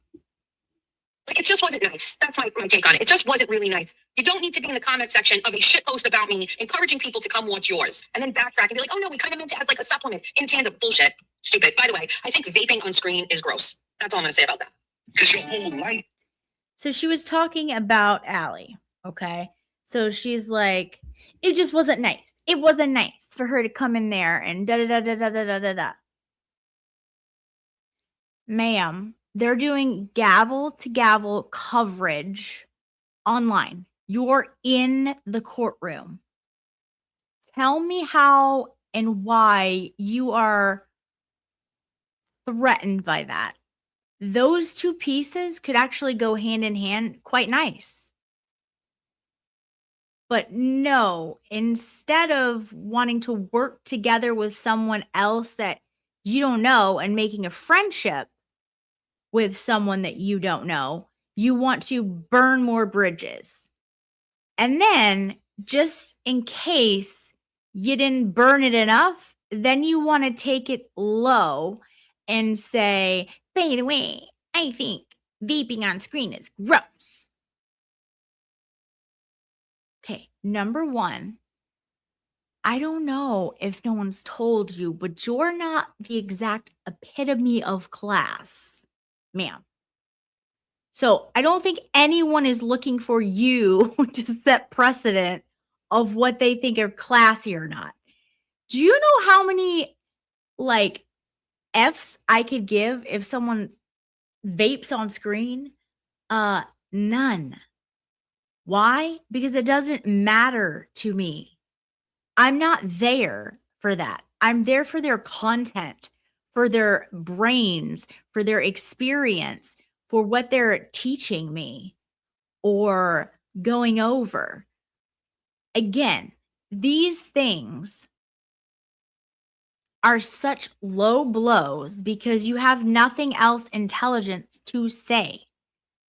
Like, it just wasn't nice. That's my take on it. It just wasn't really nice. You don't need to be in the comment section of a shit post about me, encouraging people to come watch yours, and then backtrack and be like, "Oh no, we kind of meant it as like a supplement." In tandem, bullshit. Stupid. By the way, I think vaping on screen is gross. That's all I'm gonna say about that. Because your whole life. So she was talking about Allie. Okay. So she's like, it just wasn't nice. It wasn't nice for her to come in there and da da da da da da da da. Ma'am, they're doing gavel to gavel coverage online. You're in the courtroom. Tell me how and why you are threatened by that. Those two pieces could actually go hand in hand quite nice. But no, instead of wanting to work together with someone else that you don't know and making a friendship with someone that you don't know, you want to burn more bridges. And then, just in case you didn't burn it enough, then you want to take it low and say, by the way, I think vaping on screen is gross. Okay, number one, I don't know if no one's told you, but you're not the exact epitome of class, ma'am. So I don't think anyone is looking for you to set precedent of what they think are classy or not. Do you know how many like F's I could give if someone vapes on screen? None. Why? Because it doesn't matter to me. I'm not there for that. I'm there for their content, for their brains, for their experience, for what they're teaching me or going over. Again, these things are such low blows because you have nothing else intelligent to say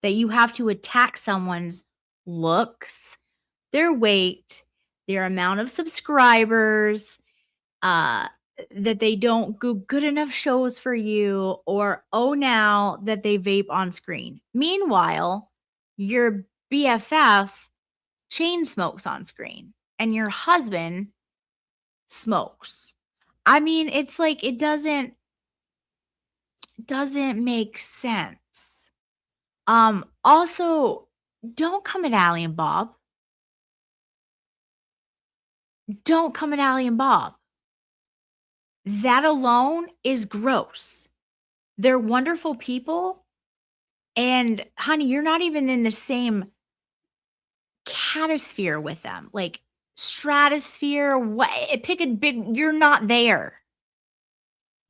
that you have to attack someone's looks, their weight, their amount of subscribers, that they don't do good enough shows for you, or oh, now that they vape on screen. Meanwhile, your BFF chain smokes on screen and your husband smokes. I mean, it's like it doesn't make sense. Also, don't come at Allie and Bob. Don't come at Allie and Bob. That alone is gross. They're wonderful people. And honey, you're not even in the same catosphere with them. Like stratosphere, what pick a big, you're not there.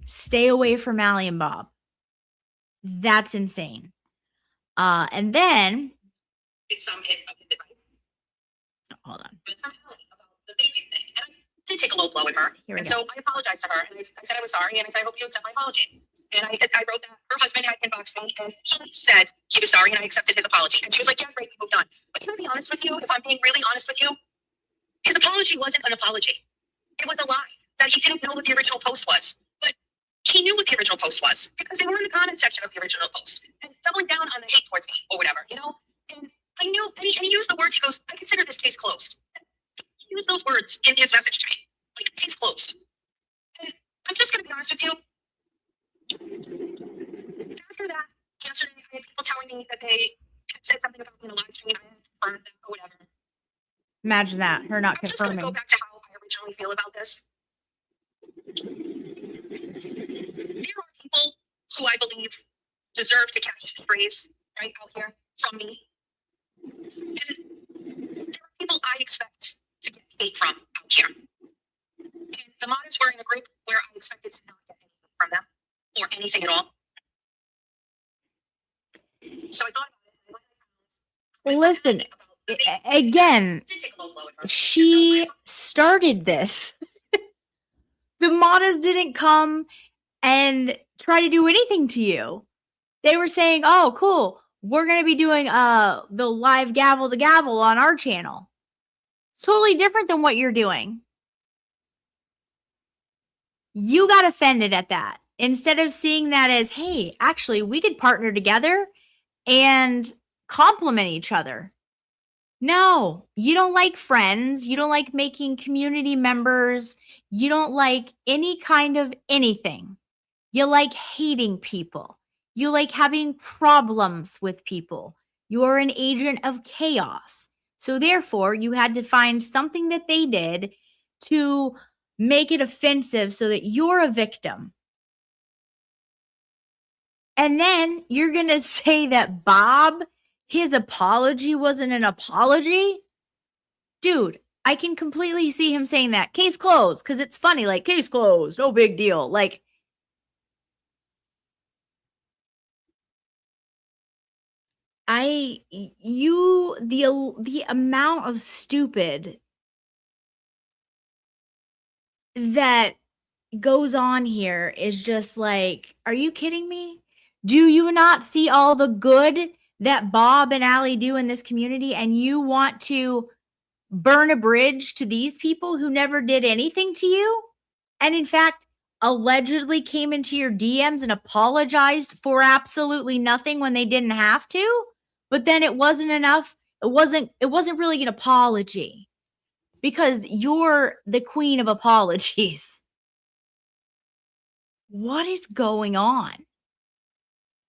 Stay away from Allie and Bob. That's insane. And then It's some hit of his advice. hold on. But it's not Allie about the vaping thing. And I did take a low blow at her. Here we And go. so I apologized to her. And I said I was sorry. And I said, I hope you accept my apology. And I wrote that her husband had inboxed me and he said he was sorry and I accepted his apology. And she was like, yeah, great, we moved on. But can I be honest with you? If I'm being really honest with you, his apology wasn't an apology. It was a lie that he didn't know what the original post was. But he knew what the original post was because they were in the comment section of the original post and doubling down on the hate towards me or whatever, you know? And I knew, and he used the words, he goes, I consider this case closed. He used those words in his message to me, like, case closed. And I'm just going to be honest with you. After that, yesterday, I had people telling me that they had said something about me in a live stream. I had confirmed them or whatever. Imagine that, her not I'm just going to confirming. go back to how I originally feel about this. There are people who I believe deserve to catch strays right out here from me. And there are people I expect to get hate from out here. And the mods were in a group where I expected to not get anything from them or anything at all. So I thought about it. Listen, again, Did take a low blow at her. she started this. The Matas didn't come and try to do anything to you. They were saying, oh, cool, we're going to be doing the live gavel to gavel on our channel. It's totally different than what you're doing. You got offended at that. Instead of seeing that as, hey, actually, we could partner together and complement each other. No, you don't like friends. You don't like making community members. You don't like any kind of anything. You like hating people. You like having problems with people. You are an agent of chaos. So therefore, you had to find something that they did to make it offensive so that you're a victim. And then you're going to say that Bob, his apology wasn't an apology? Dude, I can completely see him saying that. Case closed, because it's funny, like, case closed, no big deal. Like, the amount of stupid that goes on here is just like, are you kidding me? Do you not see all the good that Bob and Allie do in this community, and you want to burn a bridge to these people who never did anything to you? And in fact, allegedly came into your DMs and apologized for absolutely nothing when they didn't have to? But then it wasn't enough. It wasn't really an apology because you're the queen of apologies. What is going on?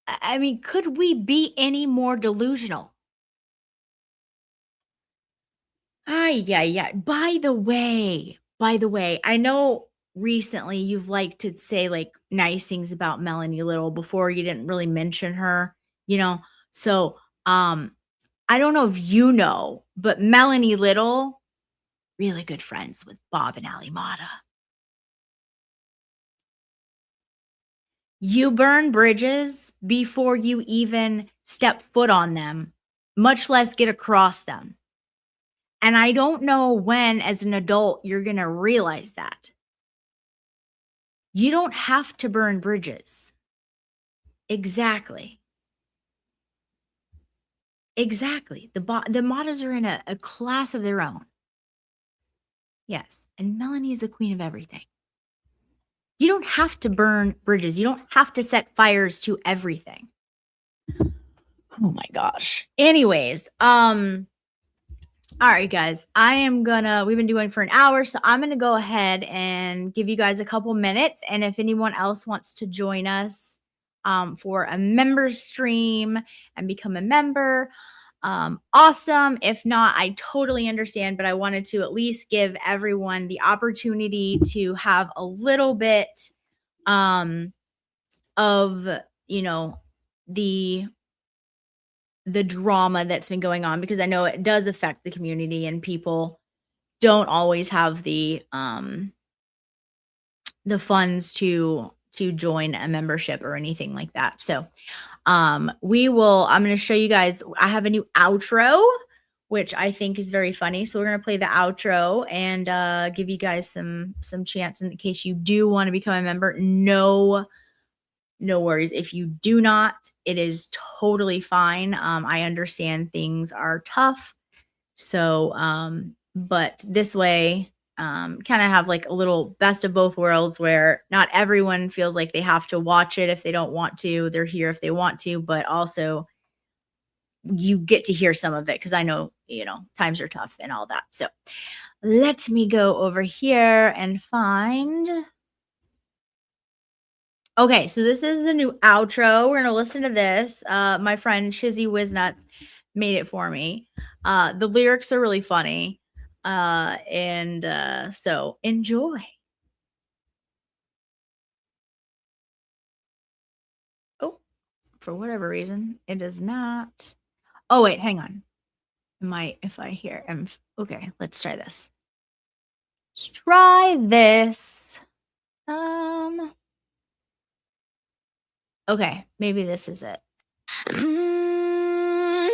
I mean, could we be any more delusional? Yeah. By the way, I know recently you've liked to say like nice things about Melanie Little. Before you didn't really mention her, you know. So, I don't know if you know, but Melanie Little, really good friends with Bob and Ali Mata. You burn bridges before you even step foot on them, much less get across them. And I don't know when, as an adult, you're going to realize that. You don't have to burn bridges. Exactly. The Matas are in a class of their own. Yes. And Melanie is the queen of everything. You don't have to burn bridges. You don't have to set fires to everything. Oh my gosh. Anyways, all right, guys, we've been doing for an hour, so I'm going to go ahead and give you guys a couple minutes. And if anyone else wants to join us for a member stream and become a member, awesome. If not, I totally understand, but I wanted to at least give everyone the opportunity to have a little bit of, you know, the drama that's been going on, because I know it does affect the community and people don't always have the funds to join a membership or anything like that. So I'm going to show you guys, I have a new outro, which I think is very funny. So we're going to play the outro and give you guys some chance in case you do want to become a member. No worries. If you do not, it is totally fine. I understand things are tough. So, but this way, kind of have like a little best of both worlds where not everyone feels like they have to watch it if they don't want to. They're here if they want to, but also you get to hear some of it because I know, times are tough and all that. So let me go over here and find. Okay, so this is the new outro. We're gonna listen to this. My friend Shizzy Wisnuts made it for me. The lyrics are really funny. And so enjoy. Oh, for whatever reason, it is not. Oh, wait, hang on. Okay, let's try this. Let's try this. Okay, maybe this is it.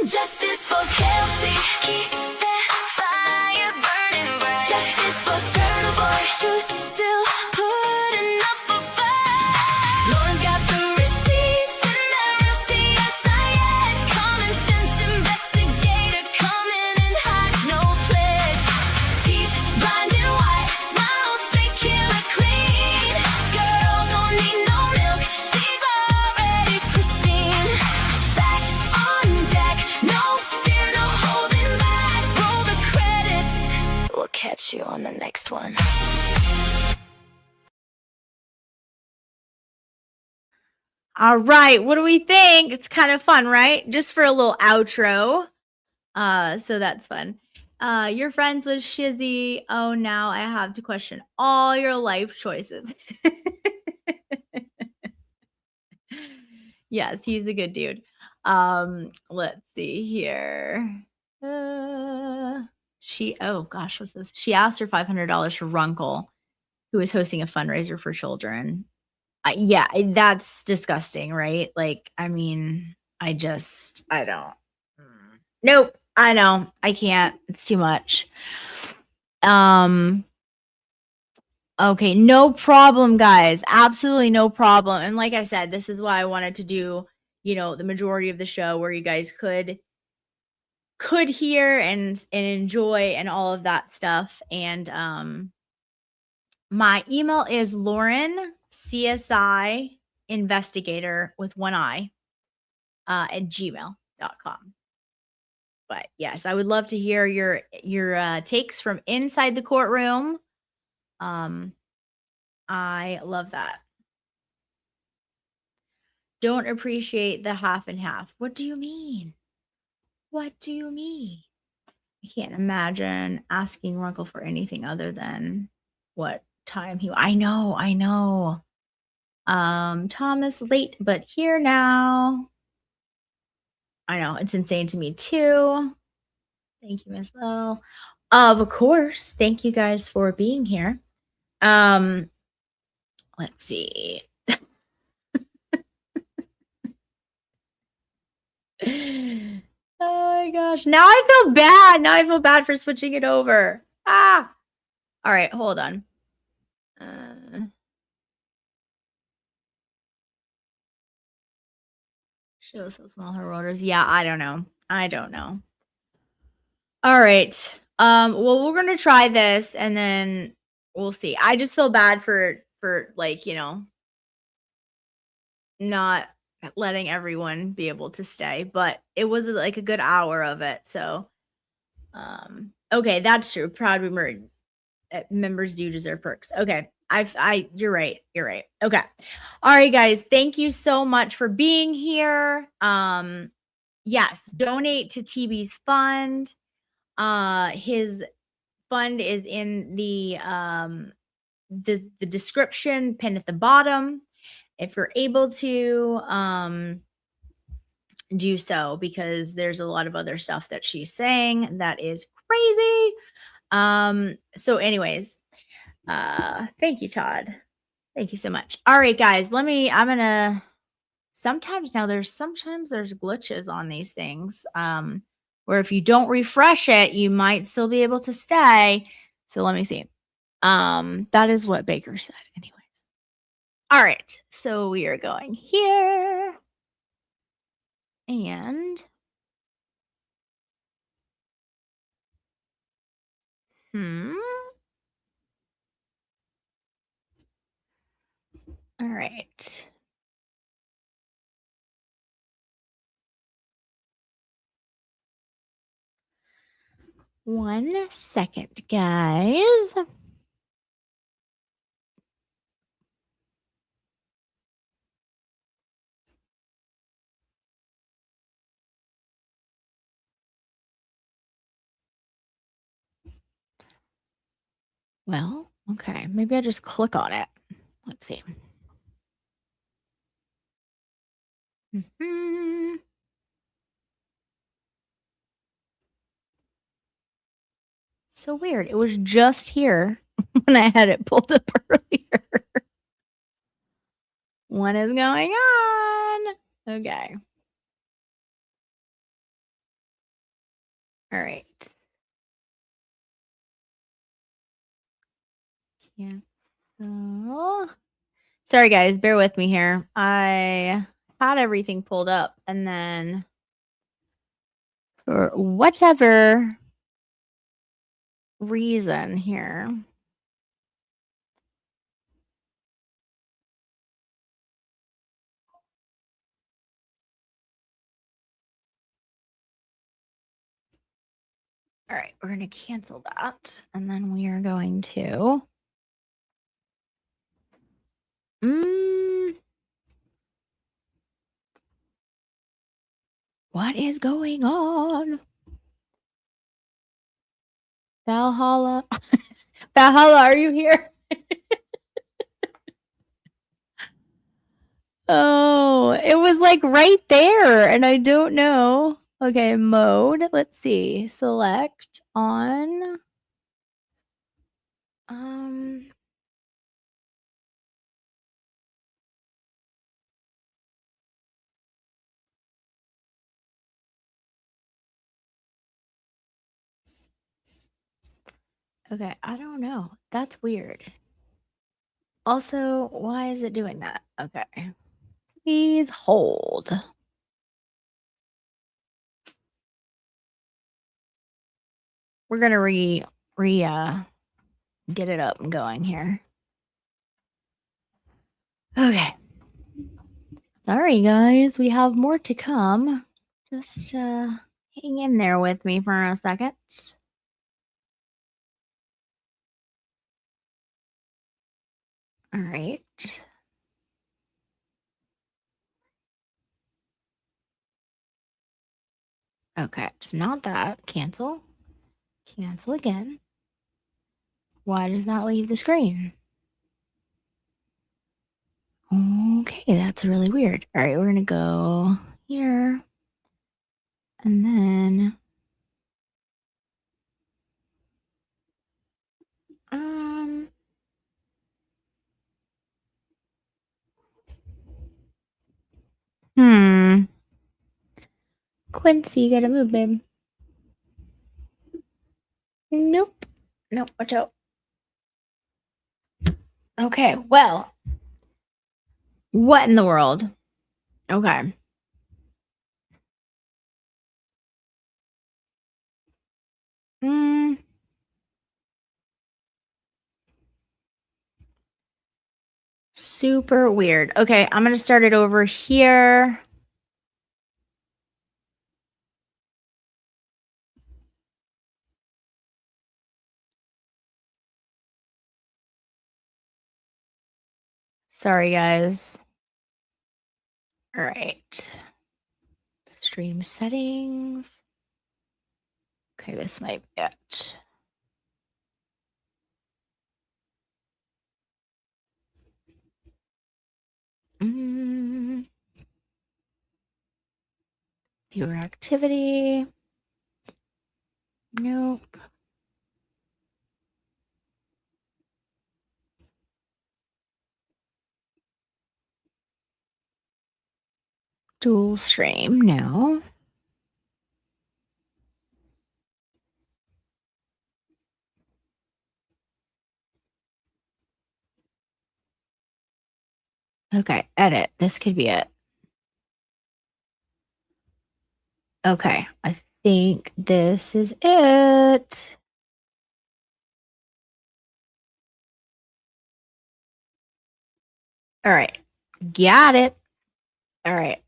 Justice for Kelsey. Keep that fire burning bright. Justice for Turtle Boy. Truth still putting up a fight. Lauren's got the receipts and that real CSI edge. Common sense investigator coming in hot, no pledge. Teeth blinding white, smile straight, kill it clean. Girl don't need no milk, she's already pristine. Facts on deck, no fear, no holding back. Roll the credits, we'll catch you on the next one. All right, what do we think? It's kind of fun, right? Just for a little outro. So that's fun. You're friends with Shizzy. Oh, now I have to question all your life choices. Yes, he's a good dude. Let's see here. Oh gosh, what's this? She asked her $500 for Runkle, who is hosting a fundraiser for children. Yeah, that's disgusting, right? Like, I mean, I don't. Nope, I know. I can't. It's too much. Okay, no problem, guys. Absolutely no problem. And like I said, this is why I wanted to do, the majority of the show where you guys could hear and enjoy and all of that stuff. And my email is Lauren CSI investigator with one I at gmail.com. But yes, I would love to hear your takes from inside the courtroom. I love that. Don't appreciate the half and half. What do you mean? What do you mean? I can't imagine asking Runkle for anything other than what time I know. Thomas late, but here now. I know, it's insane to me too. Thank you, Miss L. Of course. Thank you guys for being here. Let's see. Oh my gosh. Now I feel bad. Now I feel bad for switching it over. All right, hold on. Show so small her rotors. Yeah, I don't know. All right. Well, we're gonna try this and then we'll see. I just feel bad for like, not letting everyone be able to stay, but it was like a good hour of it. So okay, that's true. Proud members do deserve perks. Okay. You're right. Okay. All right, guys. Thank you so much for being here. Yes, donate to TB's fund. His fund is in the description pinned at the bottom. If you're able to do so, because there's a lot of other stuff that she's saying that is crazy. So anyways, thank you, Todd. Thank you so much. All right, guys, sometimes there's glitches on these things, where if you don't refresh it, you might still be able to stay. So let me see. That is what Baker said anyways. All right, so we are going here and All right. One second, guys. Well, okay. Maybe I just click on it. Let's see. Mhm. So weird. It was just here when I had it pulled up earlier. What is going on? Okay. All right. Yeah. So, sorry, guys. Bear with me here. I had everything pulled up and then for whatever reason here. All right, we're going to cancel that. And then we are going to. What is going on? Valhalla. Valhalla, are you here? Oh, it was like right there, and I don't know. Okay, mode. Let's see. Select on. Okay, I don't know. That's weird. Also, why is it doing that? Okay. Please hold. We're gonna get it up and going here. Okay. Sorry guys, we have more to come. Just hang in there with me for a second. All right. Okay, it's not that. Cancel. Cancel again. Why does that leave the screen? Okay, that's really weird. All right, we're gonna go here. And then Quincy, you gotta move, babe. Nope. Nope, watch out. Okay, well. What in the world? Okay. Super weird. Okay, I'm gonna start it over here. Sorry, guys. All right. Stream settings. Okay, this might be it. Viewer activity. Nope. Dual stream, no. Okay, edit. This could be it. Okay, I think this is it. All right. Got it. All right.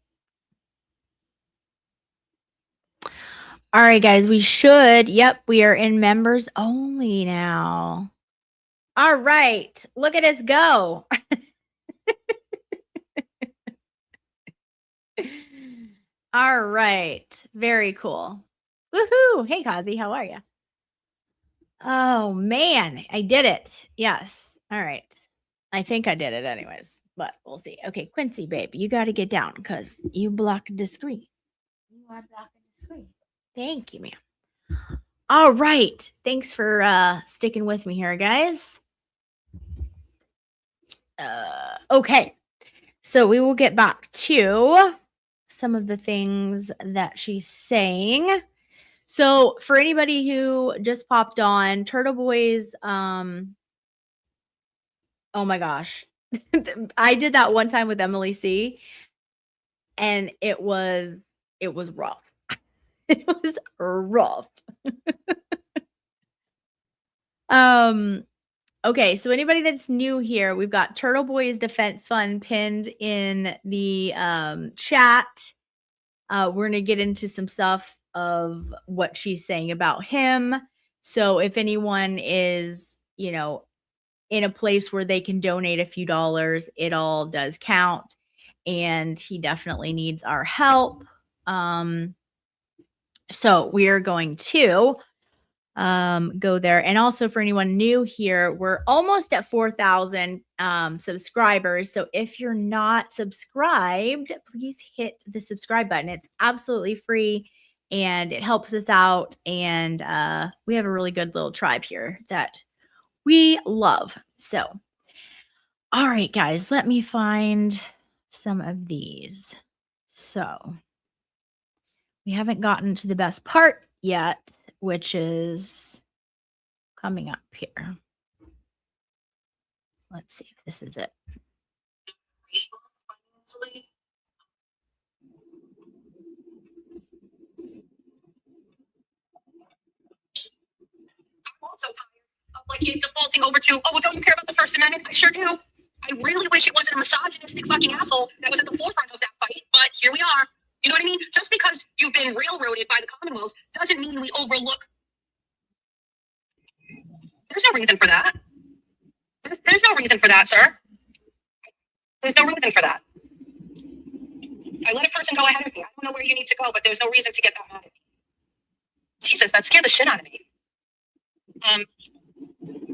All right, guys, we should. Yep, we are in members only now. All right. Look at us go. All right. Very cool. Woohoo. Hey, Kazi, how are you? Oh, man. I did it. Yes. All right. I think I did it anyways, but we'll see. Okay, Quincy, babe, you got to get down because you blocked the screen. You are blocking the screen. Thank you, ma'am. All right. Thanks for sticking with me here, guys. Okay. So we will get back to some of the things that she's saying. So for anybody who just popped on, Turtle Boys, oh my gosh. I did that one time with Emily C. And it was rough. It was rough. Okay, so anybody that's new here, we've got Turtle Boys Defense Fund pinned in the chat. We're going to get into some stuff of what she's saying about him. So if anyone is, you know, in a place where they can donate a few dollars, it all does count. And he definitely needs our help. So we are going to go there. And also for anyone new here, we're almost at 4,000 subscribers. So if you're not subscribed, please hit the subscribe button. It's absolutely free and it helps us out. And we have a really good little tribe here that we love. So, all right, guys, let me find some of these. So we haven't gotten to the best part yet, which is coming up here. Let's see if this is it. I'm also tired of like it defaulting over to, oh, well, don't you care about the First Amendment? I sure do. I really wish it wasn't a misogynistic fucking asshole that was at the forefront of that fight, but here we are. You know what I mean? Just because you've been railroaded by the Commonwealth doesn't mean we overlook. There's no reason for that. There's no reason for that, sir. There's no reason for that. I let a person go ahead of me. I don't know where you need to go, but there's no reason to get that mad at me. Jesus, that scared the shit out of me.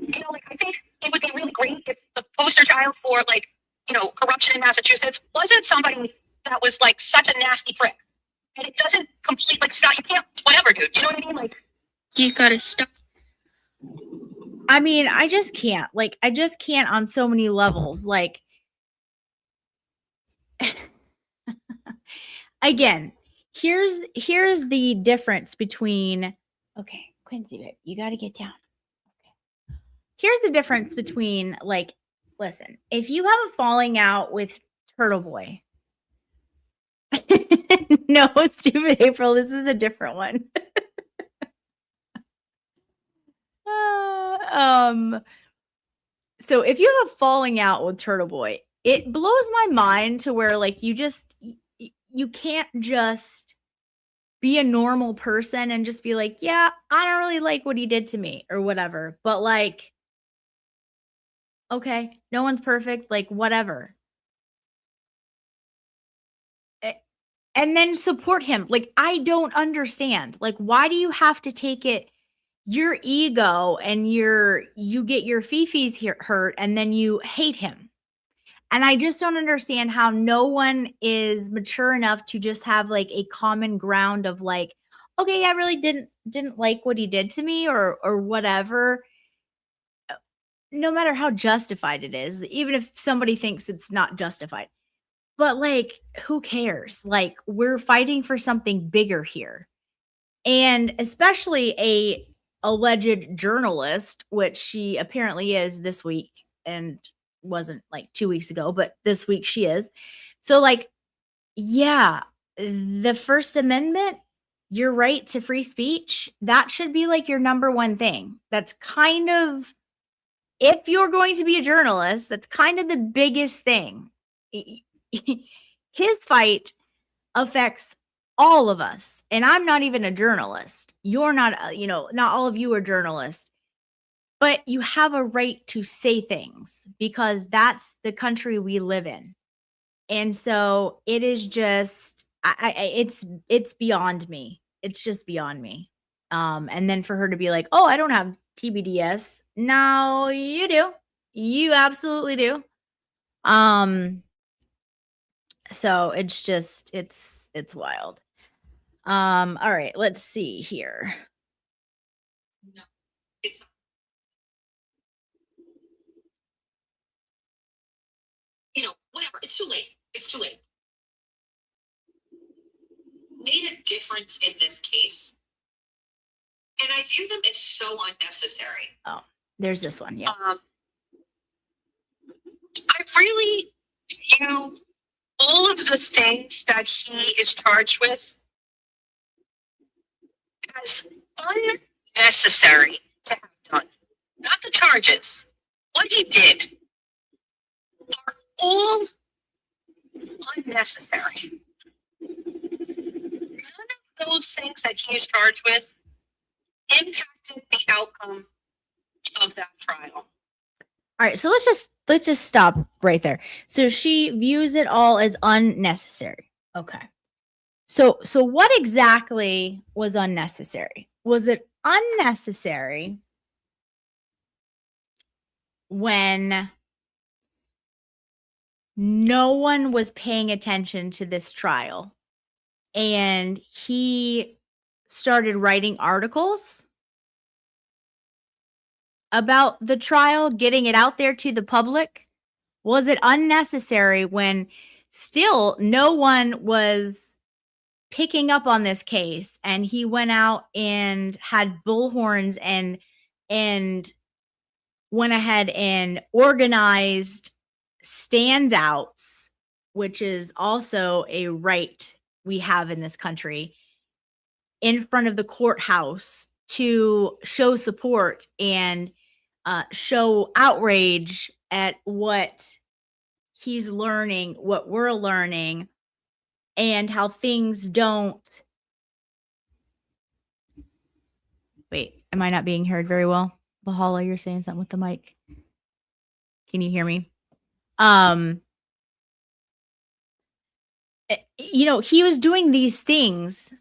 You know, like, I think it would be really great if the poster child for, like, you know, corruption in Massachusetts wasn't somebody that was, like, such a nasty prick. And it doesn't complete, like, stop. You can't, whatever, dude. You know what I mean? Like, you gotta stop. I mean, I just can't. Like, I just can't on so many levels. Like, again, here's the difference between, okay, Quincy, babe, you got to get down. Okay. Here's the difference between, like, listen, if you have a falling out with Turtle Boy, no, stupid April, this is a different one. So if you have a falling out with Turtle Boy, it blows my mind to where, like, you can't just be a normal person and just be like, yeah, I don't really like what he did to me or whatever. But, like, okay, no one's perfect, like, whatever. And then support him. Like, I don't understand. Like, why do you have to take it your ego and you get your fifis hurt and then you hate him? And I just don't understand how no one is mature enough to just have, like, a common ground of, like, okay, I really didn't like what he did to me or whatever. No matter how justified it is, even if somebody thinks it's not justified. But, like, who cares? Like, we're fighting for something bigger here. And especially a alleged journalist, which she apparently is this week and wasn't like 2 weeks ago, but this week she is. So, like, yeah, the First Amendment, your right to free speech, that should be like your number one thing. That's kind of, if you're going to be a journalist, that's kind of the biggest thing his fight affects all of us. And I'm not even a journalist. You're not, not all of you are journalists, but you have a right to say things because that's the country we live in. And so it is just, it's beyond me. It's just beyond me. And then for her to be like, oh, I don't have TBDS. No, you do. You absolutely do. So it's just, it's wild. All right, let's see here. No, it's whatever. It's too late. It's too late. Made a difference in this case, and I view them as so unnecessary. Oh, there's this one. Yeah. I really view all of the things that he is charged with as unnecessary to have done. Not the charges. What he did are all unnecessary. None of those things that he is charged with impacted the outcome of that trial. All right, so let's just stop right there. So she views it all as unnecessary. Okay. So what exactly was unnecessary? Was it unnecessary when no one was paying attention to this trial and he started writing articles about the trial, getting it out there to the public? Was it unnecessary when still no one was picking up on this case and he went out and had bullhorns and went ahead and organized standouts, which is also a right we have in this country, in front of the courthouse to show support and show outrage at what he's learning, what we're learning, and how things don't. Wait, am I not being heard very well? Bahala, you're saying something with the mic. Can you hear me? He was doing these things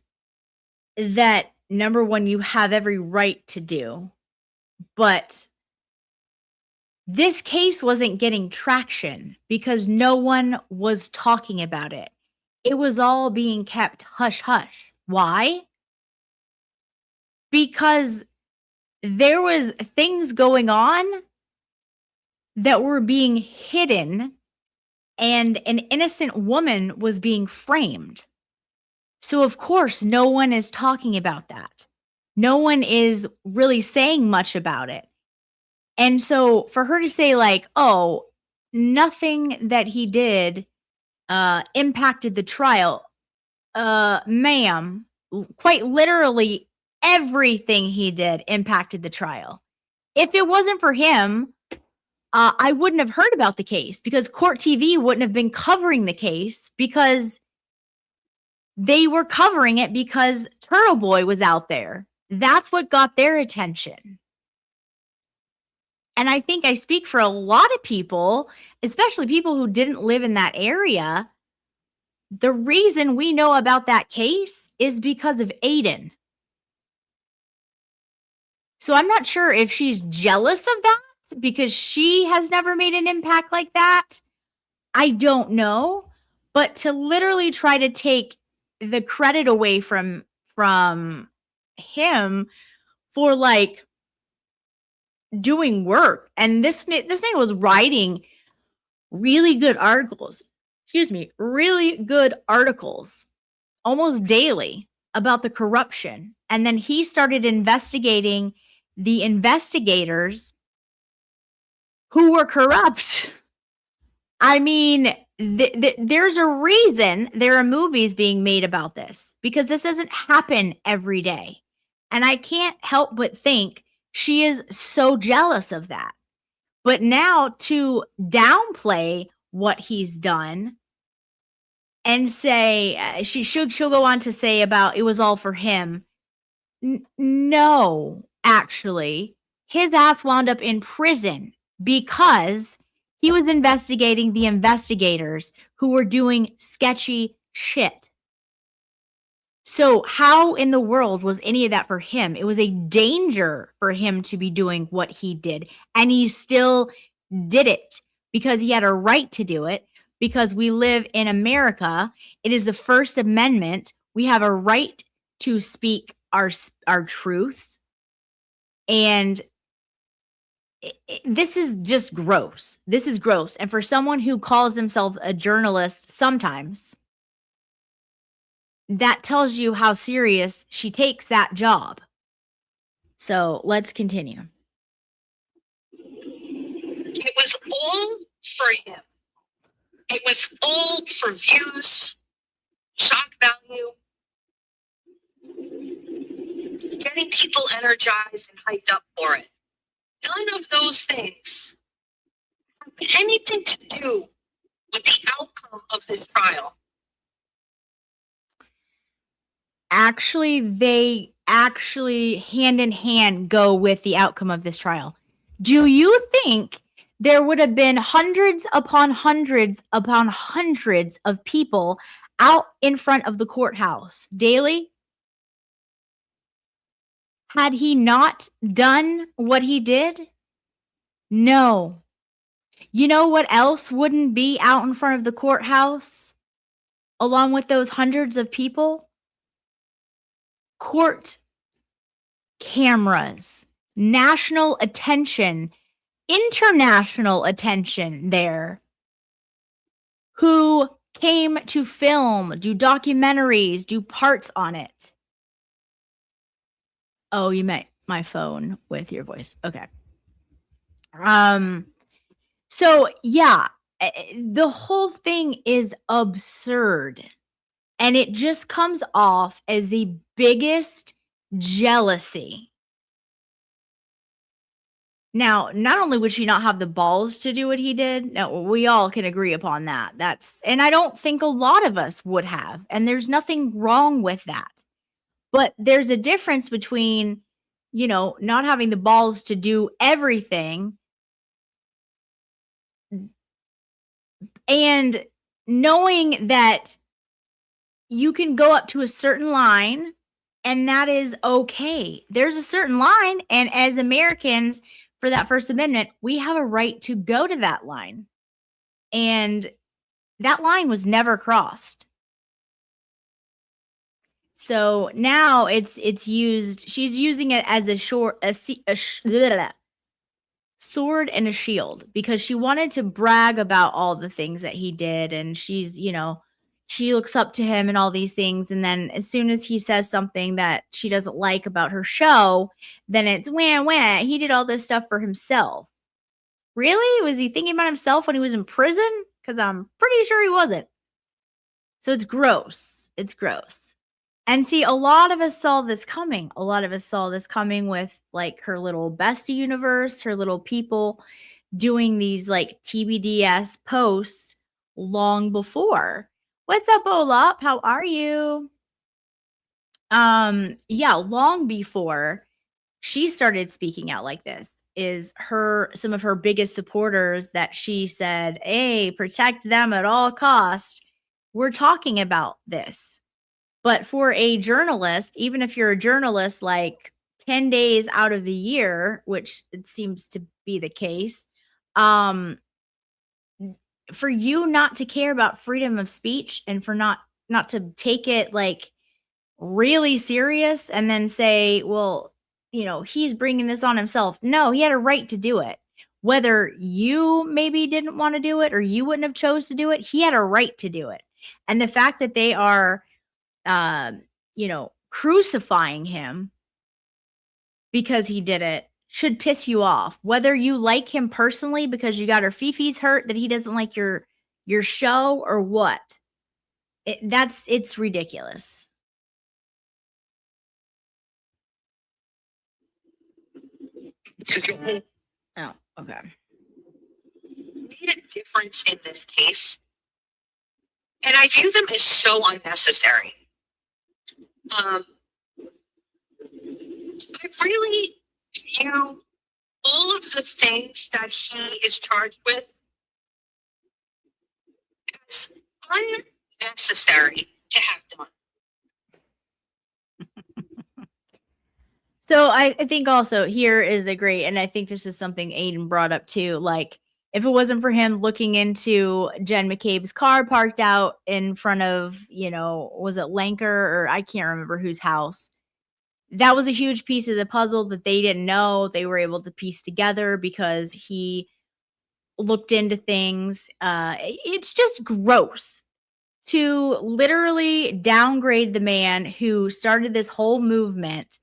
that, number one, you have every right to do, but this case wasn't getting traction because no one was talking about it. It was all being kept hush hush. Why? Because there was things going on that were being hidden and an innocent woman was being framed. So of course, no one is talking about that. No one is really saying much about it. And so for her to say like, oh, nothing that he did impacted the trial, ma'am, quite literally everything he did impacted the trial. If it wasn't for him, I wouldn't have heard about the case because Court TV wouldn't have been covering the case because they were covering it because Turtle Boy was out there. That's what got their attention. And I think I speak for a lot of people, especially people who didn't live in that area. The reason we know about that case is because of Aiden. So I'm not sure if she's jealous of that because she has never made an impact like that. I don't know. But to literally try to take the credit away from him for like doing work, and this man was writing really good articles, really good articles almost daily about the corruption, and then he started investigating the investigators who were corrupt. I mean, there's a reason there are movies being made about this because this doesn't happen every day. And I can't help but think she is so jealous of that. But now to downplay what he's done and say she'll go on to say about it was all for him. No, actually, his ass wound up in prison because he was investigating the investigators who were doing sketchy shit. So how in the world was any of that for him? It was a danger for him to be doing what he did, and he still did it because he had a right to do it, because we live in America. It is the First Amendment. We have a right to speak our truth. And this is just gross. This is gross. And for someone who calls himself a journalist sometimes, that tells you how serious she takes that job. So let's continue. It was all for him. It was all for views, shock value, getting people energized and hyped up for it. None of those things have anything to do with the outcome of this trial. Actually, they actually hand in hand go with the outcome of this trial. Do you think there would have been hundreds upon hundreds upon hundreds of people out in front of the courthouse daily had he not done what he did? No. You know what else wouldn't be out in front of the courthouse along with those hundreds of people? Court cameras, national attention, international attention there, who came to film, do documentaries, do parts on it. Oh, you meant my phone with your voice. Okay. So yeah, the whole thing is absurd. And it just comes off as the biggest jealousy. Now, not only would she not have the balls to do what he did, no, we all can agree upon that. And I don't think a lot of us would have, and there's nothing wrong with that. But there's a difference between, not having the balls to do everything and knowing that you can go up to a certain line and that is okay. There's a certain line, and as Americans, for that First Amendment, we have a right to go to that line. And that line was never crossed. So now it's used, she's using it as a sword and a shield, because she wanted to brag about all the things that he did, and she's, she looks up to him and all these things. And then as soon as he says something that she doesn't like about her show, then it's wah, he did all this stuff for himself. Really? Was he thinking about himself when he was in prison? Because I'm pretty sure he wasn't. So it's gross. It's gross. And see, a lot of us saw this coming. A lot of us saw this coming with like her little bestie universe, her little people doing these like TBDS posts long before. What's up, Olap? How are you? Yeah, long before she started speaking out like this is some of her biggest supporters that she said, hey, protect them at all costs. We're talking about this. But for a journalist, even if you're a journalist like 10 days out of the year, which it seems to be the case, for you not to care about freedom of speech and for not to take it like really serious and then say, well, he's bringing this on himself. No, he had a right to do it. Whether you maybe didn't want to do it or you wouldn't have chose to do it, he had a right to do it. And the fact that they are, crucifying him because he did it should piss you off. Whether you like him personally because you got her fifis hurt that he doesn't like your show or what. It's ridiculous. Oh, okay. made a difference in this case. And I view them as so unnecessary. I really view all of the things that he is charged with as unnecessary to have done. So I think also here is a great, and I think this is something Aiden brought up too. Like, if it wasn't for him looking into Jen McCabe's car parked out in front of, was it Lanker, or I can't remember whose house. That was a huge piece of the puzzle that they didn't know. They were able to piece together because he looked into things. It's just gross to literally downgrade the man who started this whole movement,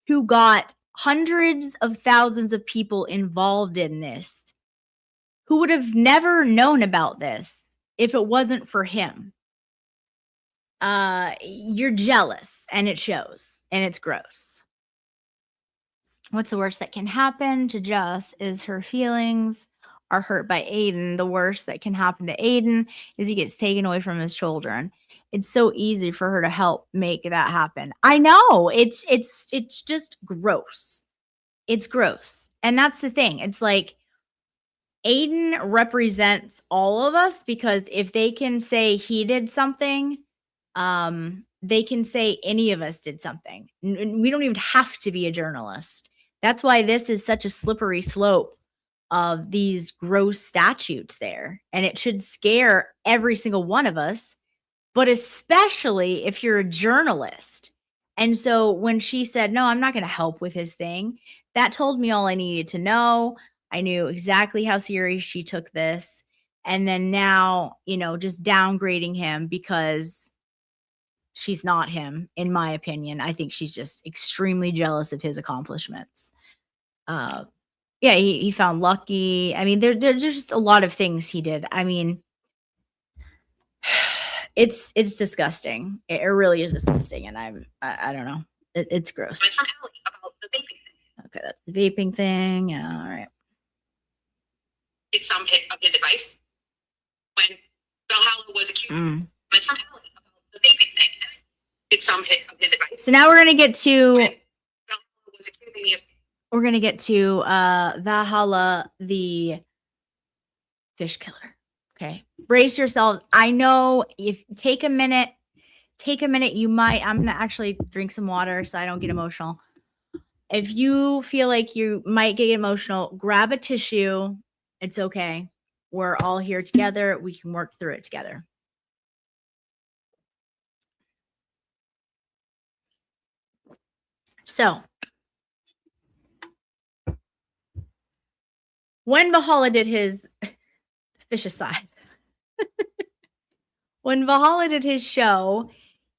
who got hundreds of thousands of people involved in this, who would have never known about this if it wasn't for him. You're jealous, and it shows, and it's gross. What's the worst that can happen to Jess is her feelings are hurt by Aiden. The worst that can happen to Aiden is he gets taken away from his children. It's so easy for her to help make that happen. I know, it's just gross. It's gross. And that's the thing. It's like, Aiden represents all of us, because if they can say he did something, they can say any of us did something. We don't even have to be a journalist. That's why this is such a slippery slope of these gross statutes there. And it should scare every single one of us, but especially if you're a journalist. And so when she said, no, I'm not going to help with his thing, that told me all I needed to know. I knew exactly how serious she took this. And then now, just downgrading him because she's not him, in my opinion. I think she's just extremely jealous of his accomplishments. Yeah, he found Lucky. I mean, there's just a lot of things he did. I mean, it's disgusting. It really is disgusting. And I don't know. It's gross. It's from Allie about the vaping thing. Okay, that's the vaping thing. Yeah, all right. It's some of his advice when Valhalla was accused. It's from Allie about the vaping thing. It's some of his advice. So now we're gonna get to. When Valhalla was accusing me of. We're gonna get to Valhalla, the fish killer. Okay, brace yourselves. I know if take a minute. You might. I'm gonna actually drink some water so I don't get emotional. If you feel like you might get emotional, grab a tissue. It's okay. We're all here together. We can work through it together. So, when Valhalla did his fish aside, when Valhalla did his show,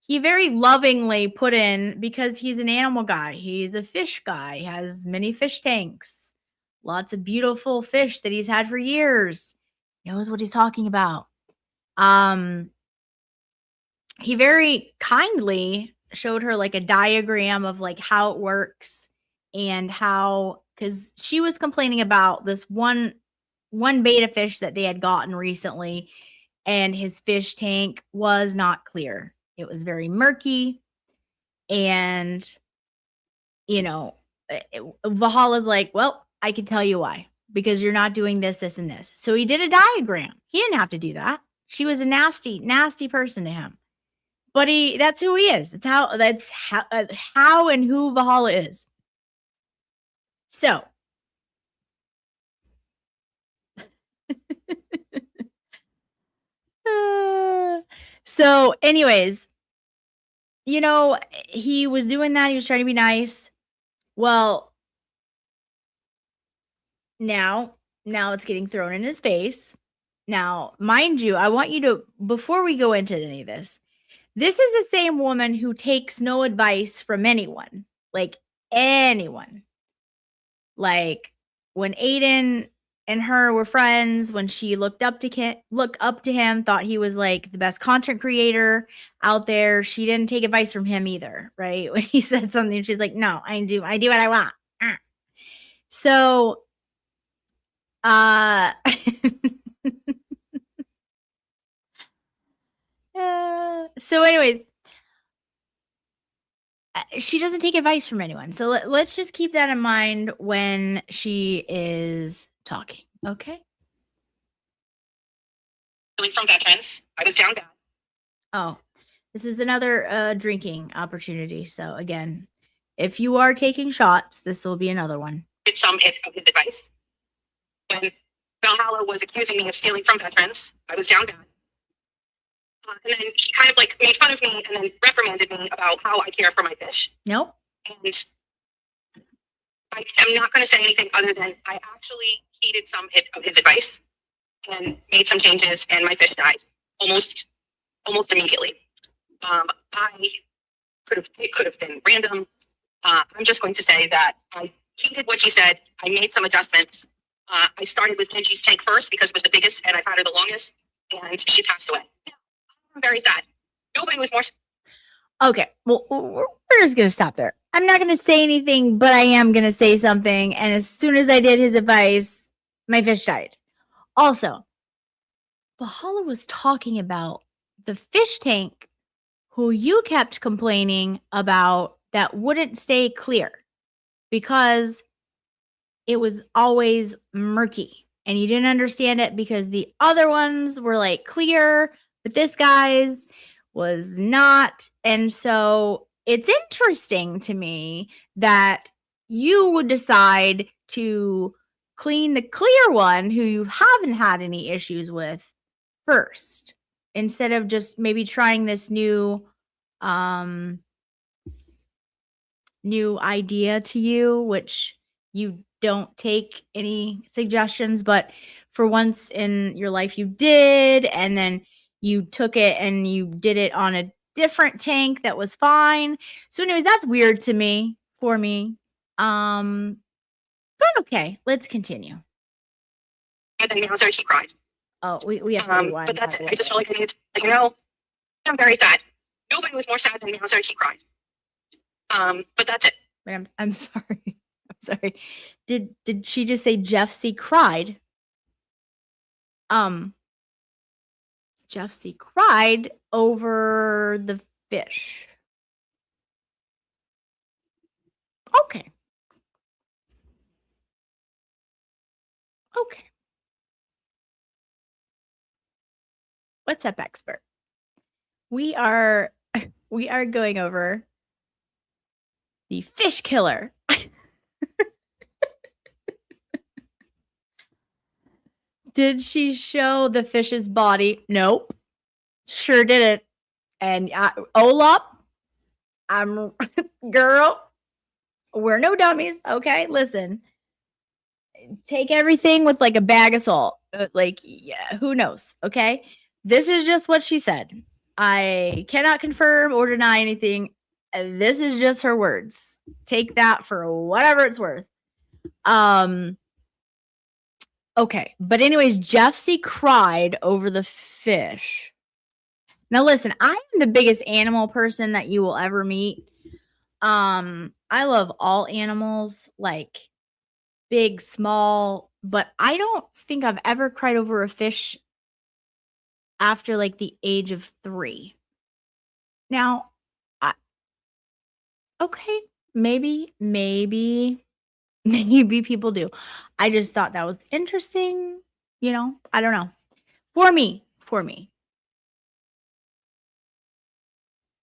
he very lovingly put in, because he's an animal guy, he's a fish guy, he has many fish tanks, lots of beautiful fish that he's had for years. He knows what he's talking about. He very kindly showed her like a diagram of like how it works and how, because she was complaining about this one beta fish that they had gotten recently, and his fish tank was not clear. It was very murky, and Valhalla's like, well, I can tell you why, because you're not doing this, this, and this. So he did a diagram. He didn't have to do that. She was a nasty, nasty person to him. But that's who he is. That's how and who Valhalla is. So anyways, he was doing that. He was trying to be nice. Well, now it's getting thrown in his face. Now, mind you, I want you to, before we go into any of this is the same woman who takes no advice from anyone. Like, anyone. Like, when Aiden and her were friends, when she looked up to him, thought he was like the best content creator out there, she didn't take advice from him either, right? When he said something, she's like, no, I do what I want. So So, anyways, she doesn't take advice from anyone. So let's just keep that in mind when she is talking. Okay. Stealing from veterans. I was down bad. Oh, this is another drinking opportunity. So again, if you are taking shots, this will be another one. Did some of his advice. When Valhalla was accusing me of stealing from veterans, I was down bad. And then he kind of like made fun of me and then reprimanded me about how I care for my fish. Nope. And I'm not going to say anything other than I actually heeded some of his advice and made some changes, and my fish died almost immediately. It could have been random. I'm just going to say that I heeded what he said. I made some adjustments. I started with Genji's tank first because it was the biggest and I've had her the longest, and she passed away. I'm very sad. Nobody was more. Okay. Well, we're just going to stop there. I'm not going to say anything, but I am going to say something. And as soon as I did his advice, my fish died. Also, Valhalla was talking about the fish tank who you kept complaining about that wouldn't stay clear because it was always murky and you didn't understand it because the other ones were like clear, but this guy's was not. And so it's interesting to me that you would decide to clean the clear one who you haven't had any issues with first, instead of just maybe trying this new idea to you, which you don't take any suggestions, but for once in your life you did, and then you took it and you did it on a different tank that was fine. So anyways, that's weird to me, for me. But okay, let's continue. And then Mauser, he cried. Oh, we have to rewind. But that's it. I just felt like I needed to let you know. I'm very sad. Nobody was more sad than Mauser, he cried. But that's it. Wait, I'm sorry. I'm sorry. Did she just say Jeff C cried? Jeff C cried over the fish. Okay. Okay. What's up, expert? We are going over the fish killer. Did she show the fish's body? Nope. Sure didn't. And Olap, I'm girl, we're no dummies. Okay, listen. Take everything with like a bag of salt. Like, yeah, who knows? Okay. This is just what she said. I cannot confirm or deny anything. This is just her words. Take that for whatever it's worth. Okay. But anyways, Jeff C cried over the fish. Now listen, I am the biggest animal person that you will ever meet. I love all animals, like big, small, but I don't think I've ever cried over a fish after like the age of 3. Now, okay, maybe people do. I just thought that was interesting. You know, I don't know. For me.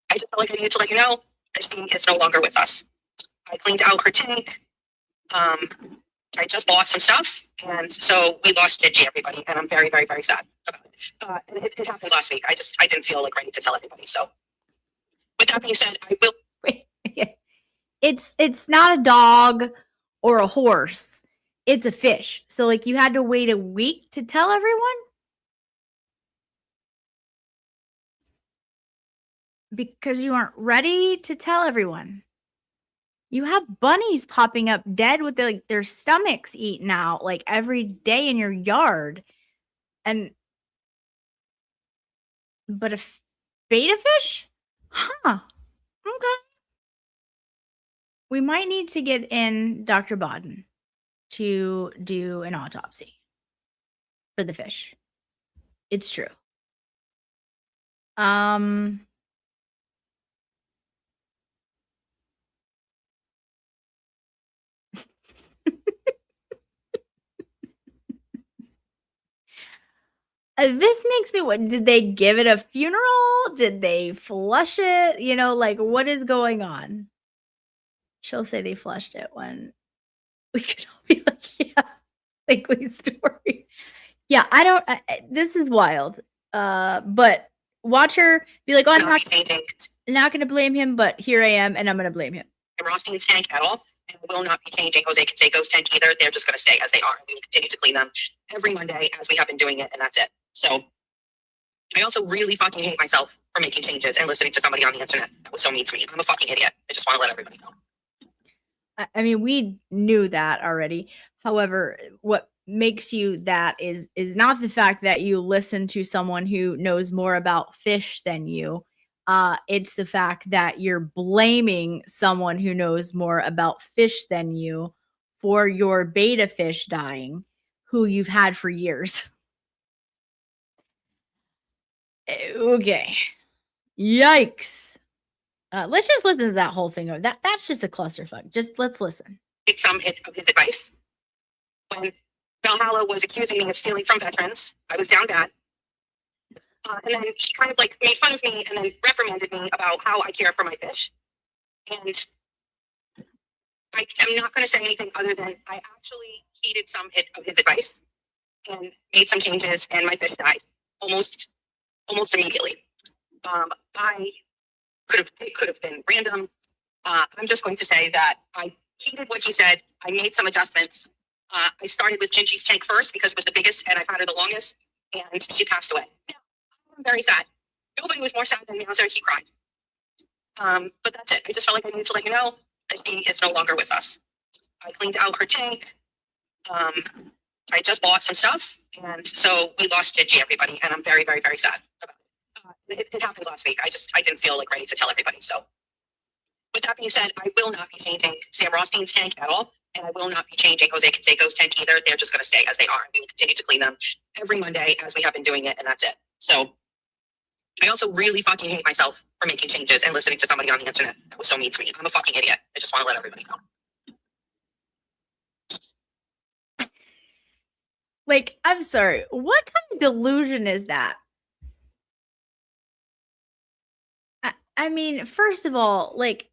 I just felt like I needed to let you know that she is no longer with us. I cleaned out her tank. I just bought some stuff, and so we lost Gigi, everybody, and I'm very, very, very sad about it. And it happened last week. I didn't feel like ready to tell everybody. So, with that being said, I will. It's not a dog or a horse. It's a fish. So like you had to wait a week to tell everyone? Because you aren't ready to tell everyone. You have bunnies popping up dead with their stomachs eaten out like every day in your yard. But a betta fish? Huh. Okay. We might need to get in Dr. Bodden to do an autopsy for the fish. It's true. Um, this makes me what did they give it a funeral? Did they flush it? You know, like what is going on? She'll say they flushed it when we could all be like, yeah, likely story. Yeah, I don't. This is wild. But watch her be like, oh, I'm not going to blame him, but here I am, and I'm going to blame him. Rothstein's tank at all. And will not be changing Jose Canseco's tank either. They're just going to stay as they are. We will continue to clean them every Monday as we have been doing it, and that's it. So I also really fucking hate myself for making changes and listening to somebody on the internet that was so mean to me. I'm a fucking idiot. I just want to let everybody know. I mean, we knew that already. However, what makes you that is not the fact that you listen to someone who knows more about fish than you. It's the fact that you're blaming someone who knows more about fish than you for your beta fish dying, who you've had for years. Okay. Yikes. Let's just listen to that whole thing. That's just a clusterfuck. Just let's listen. It's some hit of his advice. When Valhalla was accusing me of stealing from veterans, I was down bad. And then he kind of like made fun of me and then reprimanded me about how I care for my fish. And I'm not going to say anything other than I actually heeded some hit of his advice and made some changes, and my fish died almost immediately. It could have been random. I'm just going to say that I heeded what he said. I made some adjustments. I started with Gingy's tank first because it was the biggest and I've had her the longest, and she passed away. I'm very sad. Nobody was more sad than Meowser. He cried. But that's it. I just felt like I needed to let you know that she is no longer with us. I cleaned out her tank. I just bought some stuff, and so we lost Gingy, everybody, and I'm very, very, very sad about it. It happened last week. I didn't feel like ready to tell everybody. So with that being said, I will not be changing Sam Rothstein's tank at all, and I will not be changing Jose Canseco's tank either. They're just going to stay as they are. We will continue to clean them every Monday as we have been doing it, and that's it. So I also really fucking hate myself for making changes and listening to somebody on the internet that was so mean to me. I'm a fucking idiot. I just want to let everybody know. Like, I'm sorry. What kind of delusion is that? I mean, first of all, like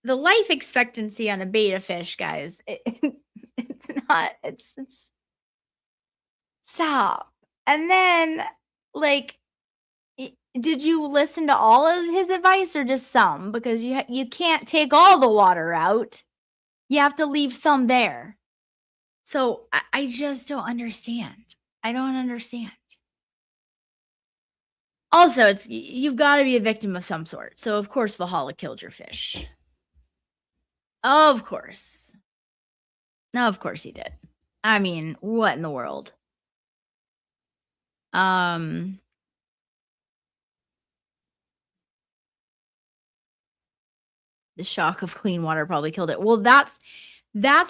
the life expectancy on a beta fish, guys, it's not, it's stop. And then, like, did you listen to all of his advice or just some? Because you can't take all the water out. You have to leave some there. So I just don't understand. I don't understand. Also, you've got to be a victim of some sort. So of course Valhalla killed your fish. Of course. No, of course he did. I mean, what in the world? The shock of clean water probably killed it. Well, that's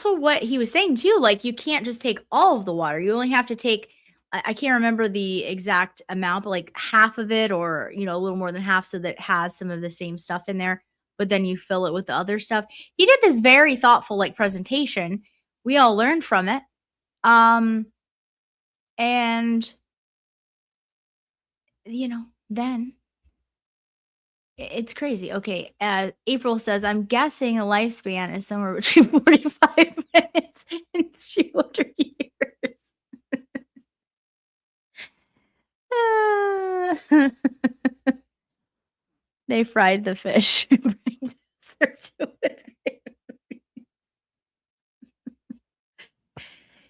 what he was saying too. Like, you can't just take all of the water. You only have to take, I can't remember the exact amount, but like half of it, or, you know, a little more than half, so that it has some of the same stuff in there, but then you fill it with the other stuff. He did this very thoughtful, like, presentation. We all learned from it. And, you know, then it's crazy. Okay. April says, I'm guessing the lifespan is somewhere between 45 minutes and 200 years. They fried the fish.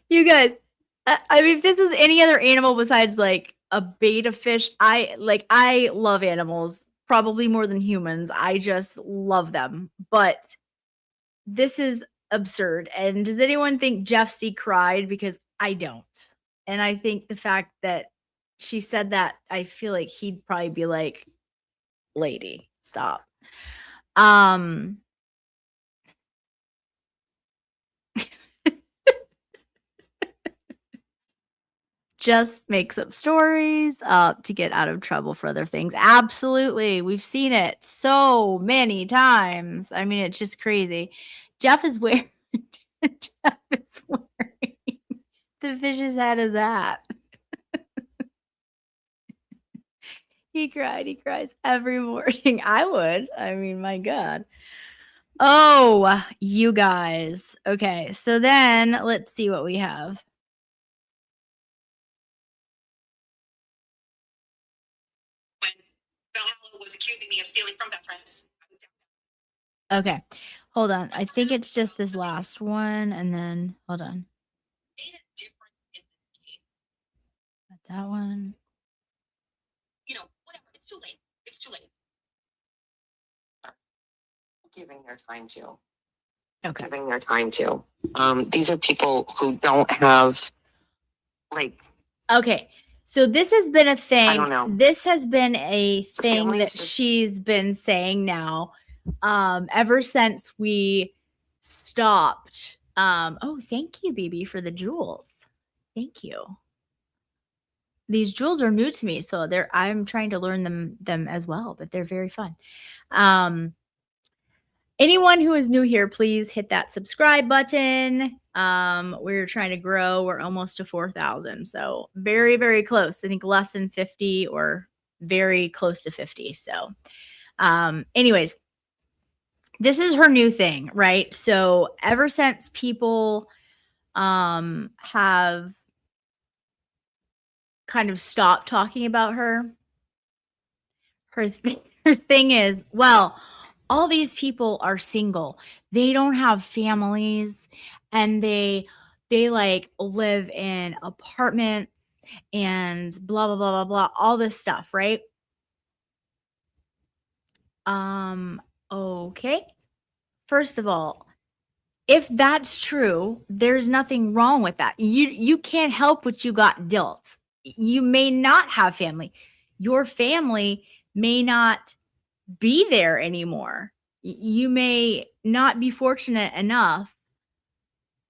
You guys, I mean, if this is any other animal besides like a beta fish, I love animals probably more than humans. I just love them. But this is absurd. And does anyone think Jeff C cried? Because I don't. And I think the fact that she said that, I feel like he'd probably be like, lady, stop. just makes up stories to get out of trouble for other things. Absolutely. We've seen it so many times. I mean, it's just crazy. Jeff is wearing Jeff is wearing the fish's head as that. He cried. He cries every morning. I would. I mean, my God. Oh, you guys. Okay. So then let's see what we have. When Valhalla was accusing me of stealing from veterans. Okay. Hold on. I think it's just this last one. And then hold on. Made a difference in this case. Got that one. You know, whatever. It's too late. It's too late. Giving their time to. Okay. Giving their time to. These are people who don't have, like, Okay. So this has been a thing. I don't know. This has been a thing family that is just- she's been saying now ever since we stopped. Oh, thank you, BB, for the jewels. Thank you. These jewels are new to me, so I'm trying to learn them as well, but they're very fun. Anyone who is new here, please hit that subscribe button. We're trying to grow. We're almost to 4,000. So very, very close. I think less than 50 or very close to 50. So anyways, this is her new thing, right? So ever since people have kind of stopped talking about her, her thing is, well, all these people are single. They don't have families and they like live in apartments and blah blah blah blah blah, all this stuff, right? Okay. First of all, if that's true, there's nothing wrong with that. You can't help what you got dealt. You may not have family. Your family may not be there anymore. You may not be fortunate enough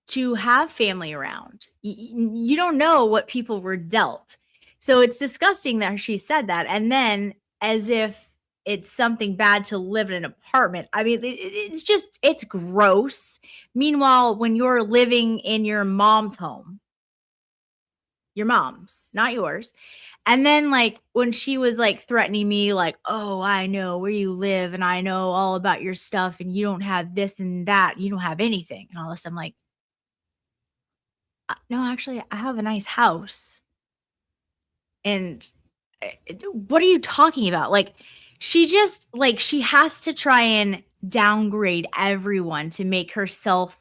to have family around. You don't know what people were dealt. So it's disgusting that she said that. And then as if it's something bad to live in an apartment. I mean, it's gross. Meanwhile, when you're living in your mom's home, your mom's, not yours. And then like when she was like threatening me, like, oh, I know where you live and I know all about your stuff and you don't have this and that. You don't have anything. And all this, I'm like, no, actually, I have a nice house. And what are you talking about? Like, she just like she has to try and downgrade everyone to make herself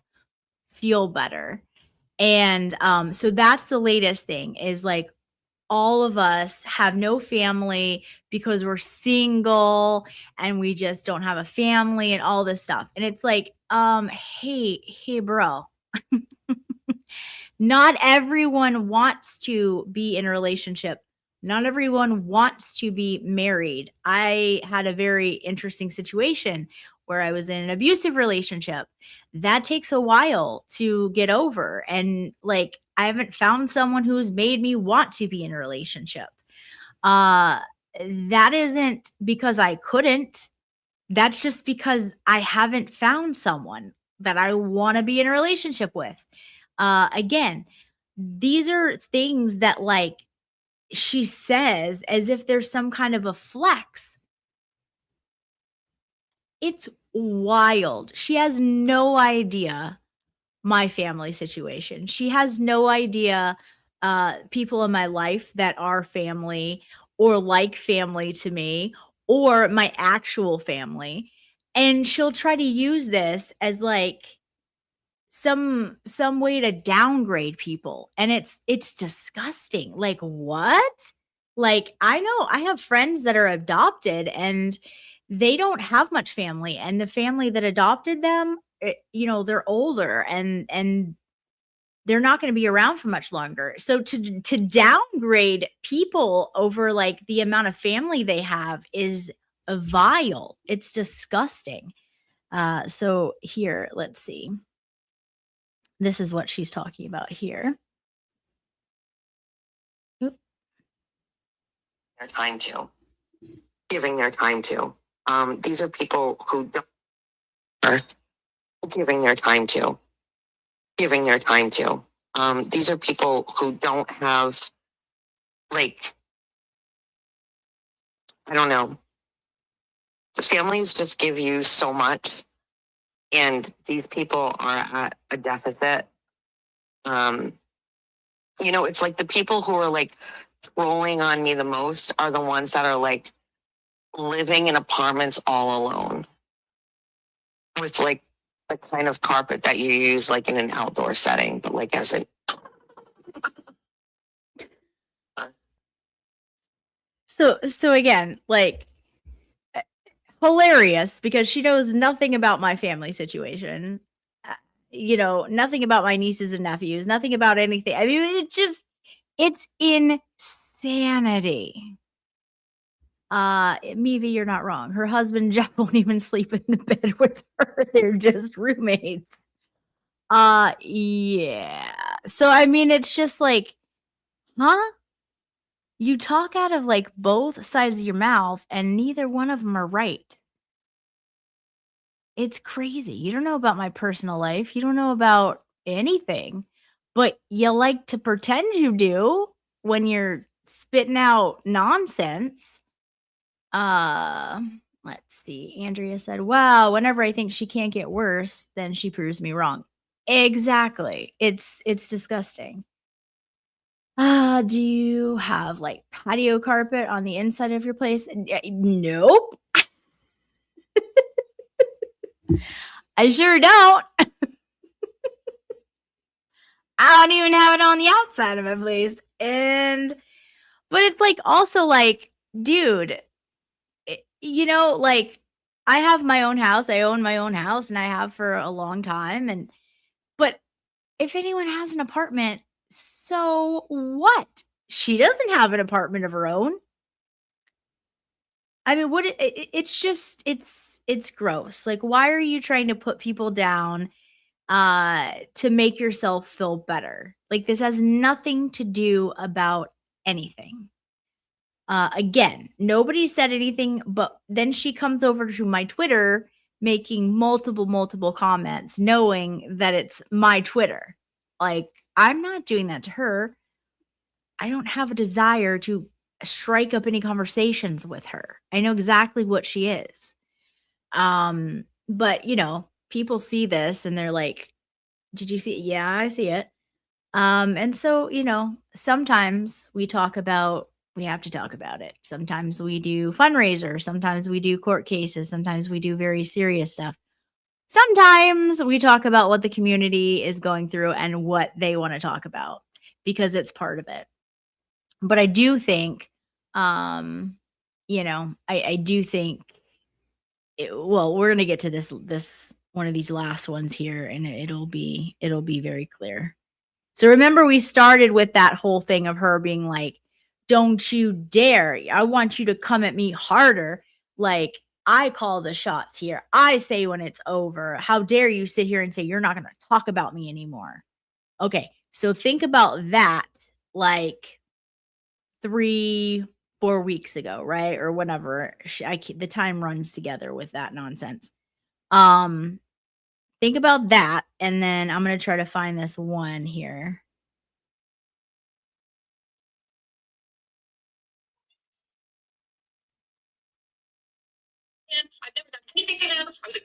feel better. And so that's the latest thing is like all of us have no family because we're single and we just don't have a family and all this stuff. And it's like, hey, bro. Not everyone wants to be in a relationship. Not everyone wants to be married. I had a very interesting situation where I was in an abusive relationship. That takes a while to get over. And like, I haven't found someone who's made me want to be in a relationship. That isn't because I couldn't. That's just because I haven't found someone that I want to be in a relationship with. Again, these are things that like she says as if there's some kind of a flex. It's wild. She has no idea my family situation. She has no idea people in my life that are family or like family to me or my actual family. And she'll try to use this as like some way to downgrade people. And it's disgusting. Like what? Like I know I have friends that are adopted and they don't have much family, and the family that adopted them, they're older and they're not going to be around for much longer. So to downgrade people over like the amount of family they have is vile. It's disgusting. So here, let's see. This is what she's talking about here. their time to. Giving their time to. These are people who don't are giving their time to. Giving their time to. These are people who don't have, like, I don't know. Families just give you so much, and these people are at a deficit. You know, it's like the people who are like trolling on me the most are the ones that are like living in apartments all alone with like the kind of carpet that you use like in an outdoor setting, but like as a So again, like, hilarious because she knows nothing about my family situation. You know, nothing about my nieces and nephews, nothing about anything. I mean, it's insanity. Meavy, you're not wrong. Her husband Jeff won't even sleep in the bed with her. They're just roommates. Yeah. So I mean, it's just like, huh? You talk out of like both sides of your mouth, and neither one of them are right. It's crazy. You don't know about my personal life. You don't know about anything, but you like to pretend you do when you're spitting out nonsense. Let's see. Andrea said, "Wow, whenever I think she can't get worse, then she proves me wrong." Exactly. It's disgusting. Do you have like patio carpet on the inside of your place? Nope. I sure don't. I don't even have it on the outside of my place. But it's like also like, dude, you know, like I have my own house. I own my own house and I have for a long time. But if anyone has an apartment, so what? She doesn't have an apartment of her own. I mean, it's just, it's gross. Like, why are you trying to put people down to make yourself feel better? Like, this has nothing to do about anything. Again, nobody said anything, but then she comes over to my Twitter making multiple comments, knowing that it's my Twitter. Like, I'm not doing that to her. I don't have a desire to strike up any conversations with her. I know exactly what she is. But you know, people see this and they're like, "Did you see it?" Yeah, I see it. And so, you know, sometimes we have to talk about it. Sometimes we do fundraisers, sometimes we do court cases, sometimes we do very serious stuff. Sometimes we talk about what the community is going through and what they want to talk about because it's part of it. But I do think, you know, I do think, well, we're going to get to this one of these last ones here and it'll be very clear. So remember, we started with that whole thing of her being like, "Don't you dare. I want you to come at me harder. Like, I call the shots here. I say when it's over. How dare you sit here and say you're not going to talk about me anymore?" Okay. So think about that like 3-4 weeks ago, right? Or whenever the time runs together with that nonsense. Think about that, and then I'm going to try to find this one here. I've never done anything to him. I was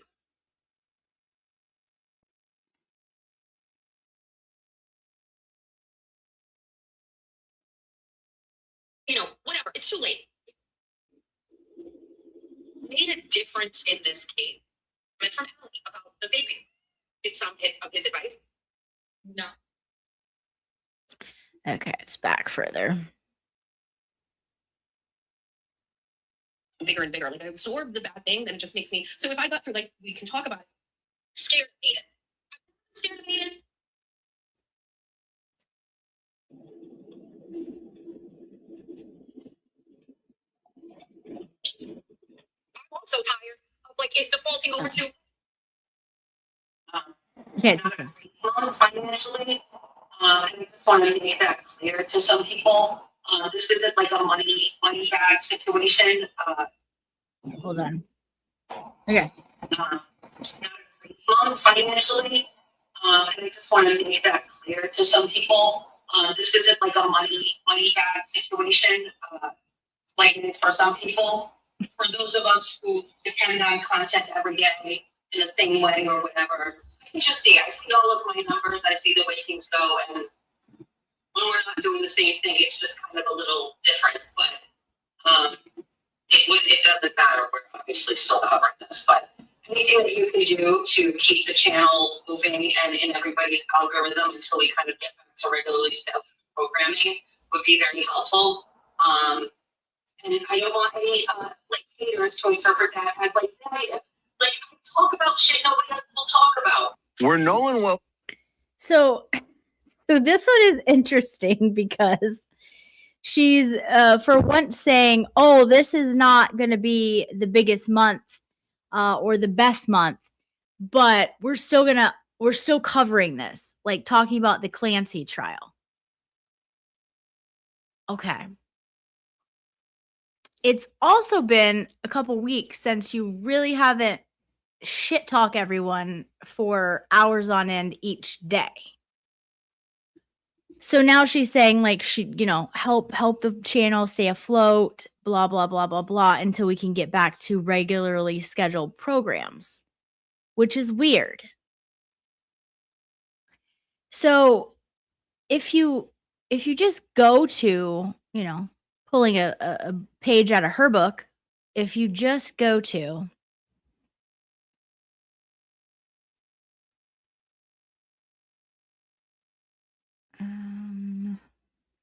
you know, whatever. It's too late. Made a difference in this case. I read from Allie about the vaping. Did some of his advice? No. Okay, it's back further. Bigger and bigger. Like I absorb the bad things and it just makes me. So if I got through, like, we can talk about it. Scared of Aiden. I'm scared of Aiden. I'm so tired of like it defaulting over to Okay. not a great mom financially. And we just want to make that clear to some people. This isn't like a money bag situation. Hold on. Okay. Not financially. And I just want to make that clear to some people. This isn't like a money bag situation. Like it is for some people. For those of us who depend on content every day in the same way or whatever, I can just see. I see all of my numbers. I see the way things go, and when we're not doing the same thing, it's just kind of a little different. But it doesn't matter. We're obviously still covering this, but anything that you can do to keep the channel moving and in everybody's algorithm until we kind of get back to regularly scheduled programming would be very helpful. And I don't want any like haters to interpret that as like negative. Like talk about shit nobody else will talk about. Where Nolan will. So this one is interesting because she's for once saying, oh, this is not going to be the biggest month or the best month, but we're still covering this, like talking about the Clancy trial. Okay. It's also been a couple weeks since you really haven't shit talk everyone for hours on end each day. So now she's saying like she, help the channel stay afloat, blah, blah, blah, blah, blah, until we can get back to regularly scheduled programs, which is weird. So if you just go to, pulling a page out of her book, if you just go to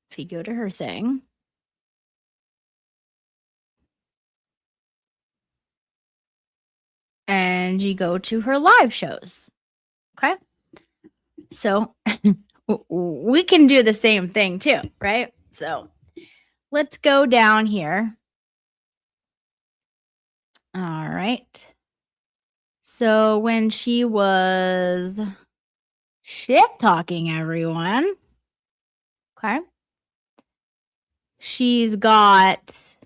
if you go to her thing, and you go to her live shows, okay? So we can do the same thing too, right? So let's go down here. All right. So when she was shit talking everyone, okay, she's got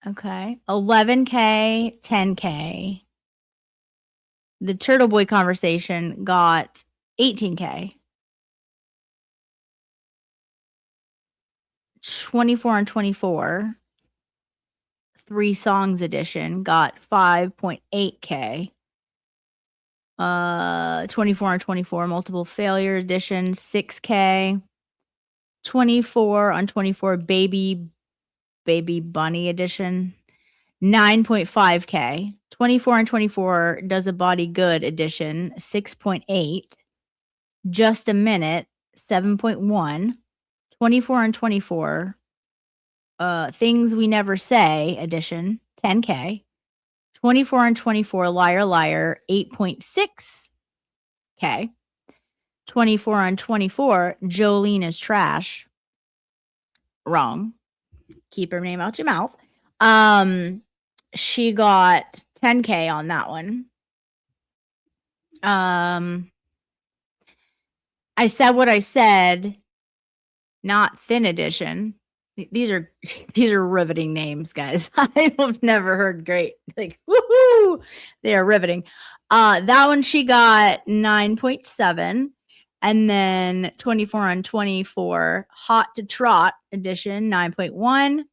okay, 11K, 10K. The Turtle Boy conversation got 18K. 24 and 24. 3 songs edition got 5.8K. 24 and 24 multiple failure edition 6K. 24 on 24 baby bunny edition 9.5K. 24 and 24 does a body good edition 6.8. Just a minute 7.1. 24 and 24 things we never say edition 10K. 24 and 24 liar liar 8.6K. 24 on 24 Jolene is trash. Wrong. Keep her name out your mouth. She got 10K on that one. I said what I said, not thin edition. These are riveting names, guys. I've never heard great. Like, woohoo! They are riveting. That one she got 9.7. And then 24 on 24 Hot to Trot edition 9.1.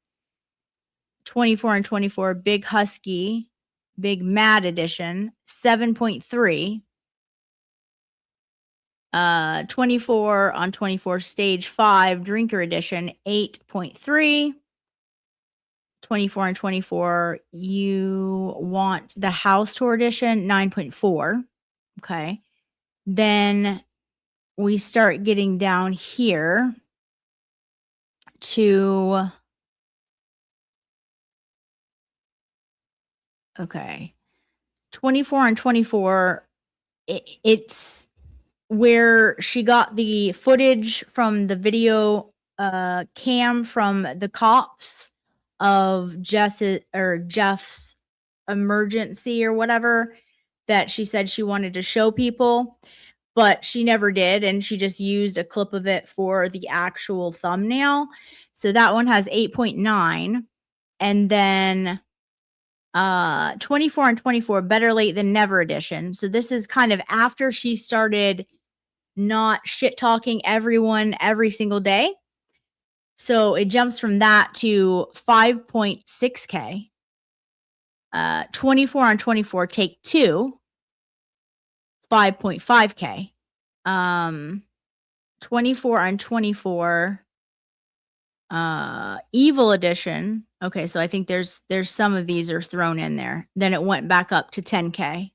24 and 24 Big Husky Big Mad edition 7.3. 24 on 24 Stage 5 Drinker edition 8.3. 24 and 24 You Want the House Tour edition 9.4. Okay. Then we start getting down here to okay. 24 and 24 it's where she got the footage from the video cam from the cops of Jeff's emergency or whatever that she said she wanted to show people. but she never did, and she just used a clip of it for the actual thumbnail. So that one has 8.9. And then 24 and 24, Better Late Than Never edition. So this is kind of after she started not shit talking everyone every single day. So it jumps from that to 5.6K. 24 on 24, Take 2, 5.5K. 24 on 24, Evil edition. Okay, so I think there's some of these are thrown in there. Then it went back up to 10K.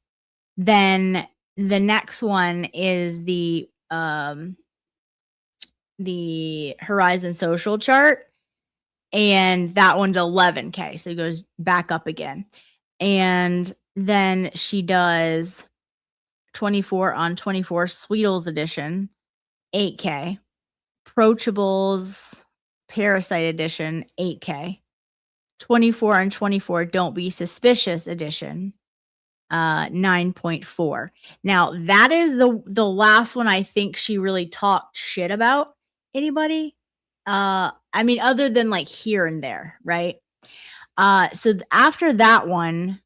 Then the next one is the Horizon Social chart, and that one's 11K, so it goes back up again. And then she does 24 on 24 Sweetles edition, 8K. Approachables Parasite edition, 8K. 24 on 24 Don't Be Suspicious edition, 9.4. Now that is the last one I think she really talked shit about anybody. I mean, other than like here and there, right? So after that one,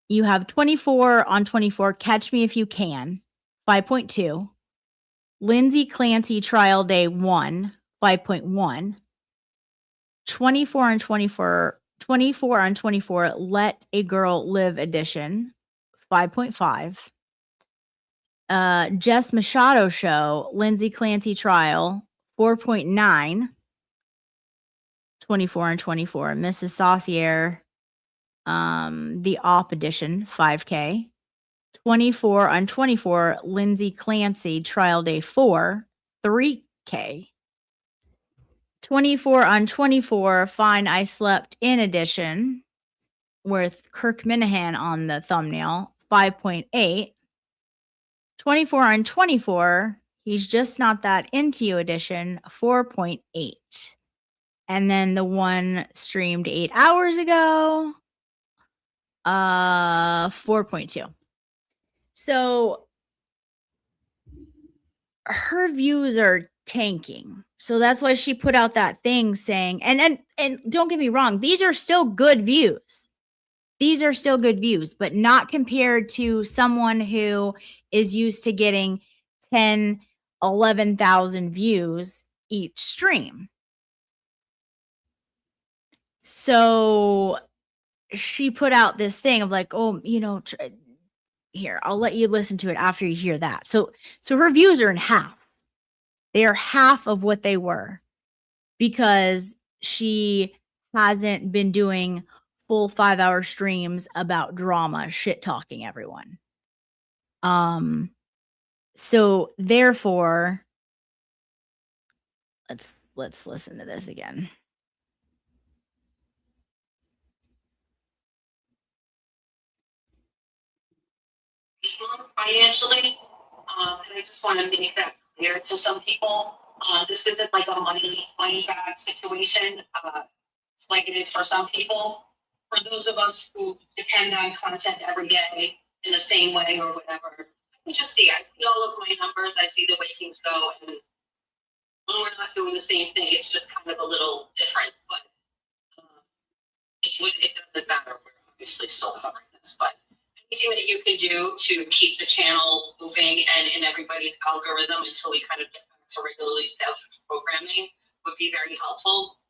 you have 24 on 24 Catch Me If You Can, 5.2. Lindsay Clancy Trial Day 1, 5.1. 24 on 24 on 24 Let a Girl Live edition, 5.5. Jess Machado Show, Lindsay Clancy Trial, 4.9. 24 on 24 Mrs. Saucier, the Op edition, 5K. 24 on 24 Lindsay Clancy Trial Day 4, 3K. 24 on 24 Fine I Slept In edition with Kirk Minahan on the thumbnail, 5.8. 24 on 24 He's Just Not That Into You edition, 4.8. And then the one streamed 8 hours ago, 4.2. So her views are tanking. So that's why she put out that thing saying, and don't get me wrong, these are still good views. These are still good views, but not compared to someone who is used to getting 10, 11,000 views each stream. So she put out this thing of like, oh, you know, here, I'll let you listen to it after you hear that. So her views are in half. They are half of what they were because she hasn't been doing full 5-hour streams about drama, shit talking everyone. So therefore, let's listen to this again. Financially, and I just want to make that clear to some people. This isn't like a money bag situation, like it is for some people. For those of us who depend on content every day in the same way or whatever, I see all of my numbers. I see the way things go, and when we're not doing the same thing, it's just kind of a little different. But it doesn't matter. We're obviously still covering this, but anything that you can do to keep the channel moving and in everybody's algorithm until we kind of get back to regularly scheduled programming would be very helpful.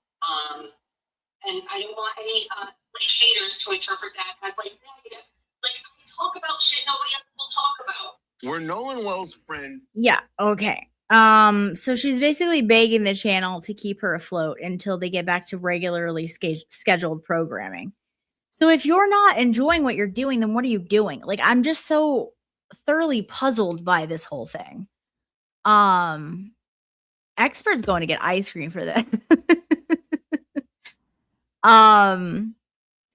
And I don't want any like haters to interpret that as like negative. Like I talk about shit nobody else will talk about. We're Nolan Wells' friend. Yeah, okay. So she's basically begging the channel to keep her afloat until they get back to regularly scheduled programming. So if you're not enjoying what you're doing, then what are you doing? Like, I'm just so thoroughly puzzled by this whole thing. Expert's going to get ice cream for this.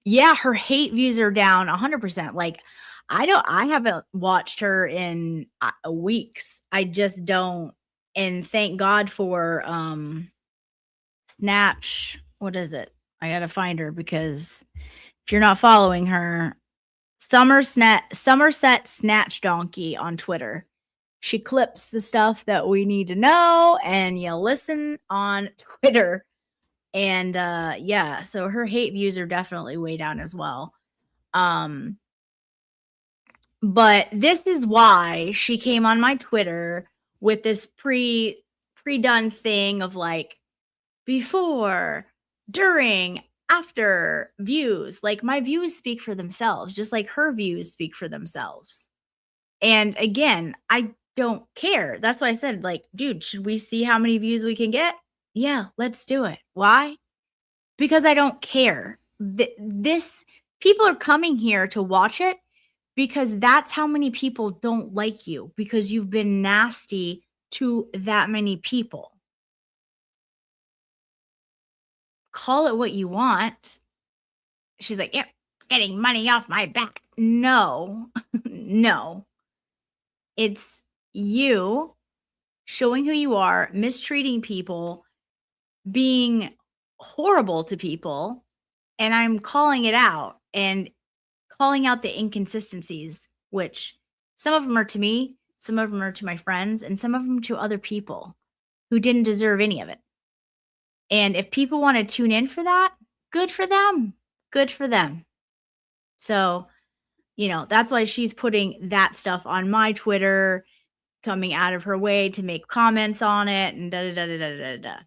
Yeah, her hate views are down 100%. Like, I haven't watched her in weeks. I just don't. And thank God for Snatch. What is it? I gotta find her because if you're not following her, Somerset Snatch Donkey on Twitter She clips the stuff that we need to know, and you listen on Twitter. And yeah, so her hate views are definitely way down as well. But this is why she came on my Twitter with this pre-done thing of like before, during, after views. Like my views speak for themselves, just like her views speak for themselves. And again, I don't care. That's why I said, like, dude, should we see how many views we can get? Yeah, let's do it. Why? Because I don't care. This people are coming here to watch it because that's how many people don't like you, because you've been nasty to that many people. Call it what you want. She's like, yeah, getting money off my back. No, no. It's you showing who you are, mistreating people, being horrible to people, and I'm calling it out and calling out the inconsistencies, which some of them are to me, some of them are to my friends, and some of them to other people who didn't deserve any of it. And if people want to tune in for that, good for them. Good for them. So, you know, that's why she's putting that stuff on my Twitter, coming out of her way to make comments on it, and da da da da da da da.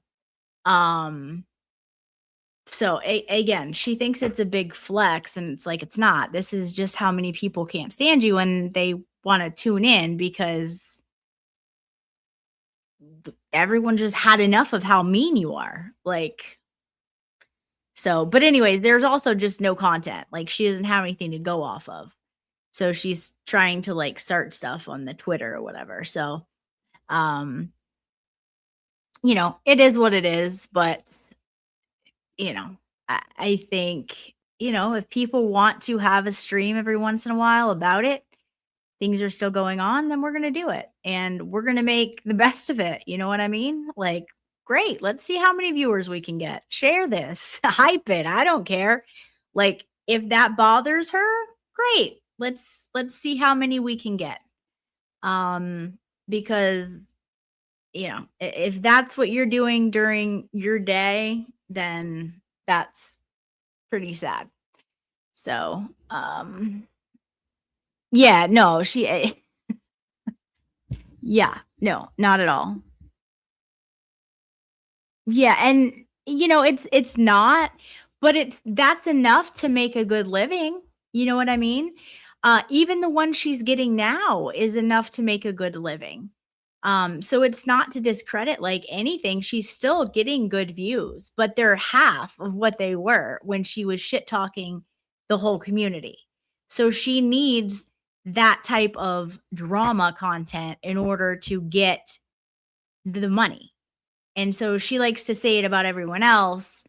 So again, she thinks it's a big flex, and it's like it's not. This is just how many people can't stand you, and they want to tune in because everyone just had enough of how mean you are. Like, so, but anyways, there's also just no content. Like, she doesn't have anything to go off of. So she's trying to like start stuff on the Twitter or whatever. So, you know, it is what it is, but you know, I think, you know, if people want to have a stream every once in a while about it, things are still going on, then we're going to do it. And we're going to make the best of it. You know what I mean? Like, great. Let's see how many viewers we can get. Share this, hype it. I don't care. Like, if that bothers her, great. Let's see how many we can get. Because, you know, if that's what you're doing during your day, then that's pretty sad. So, yeah, no, yeah, no, not at all. Yeah, and you know, it's not, but that's enough to make a good living. You know what I mean? Even the one she's getting now is enough to make a good living. So it's not to discredit like anything. She's still getting good views, but they're half of what they were when she was shit talking the whole community. So she needs that type of drama content in order to get the money. And so she likes to say it about everyone else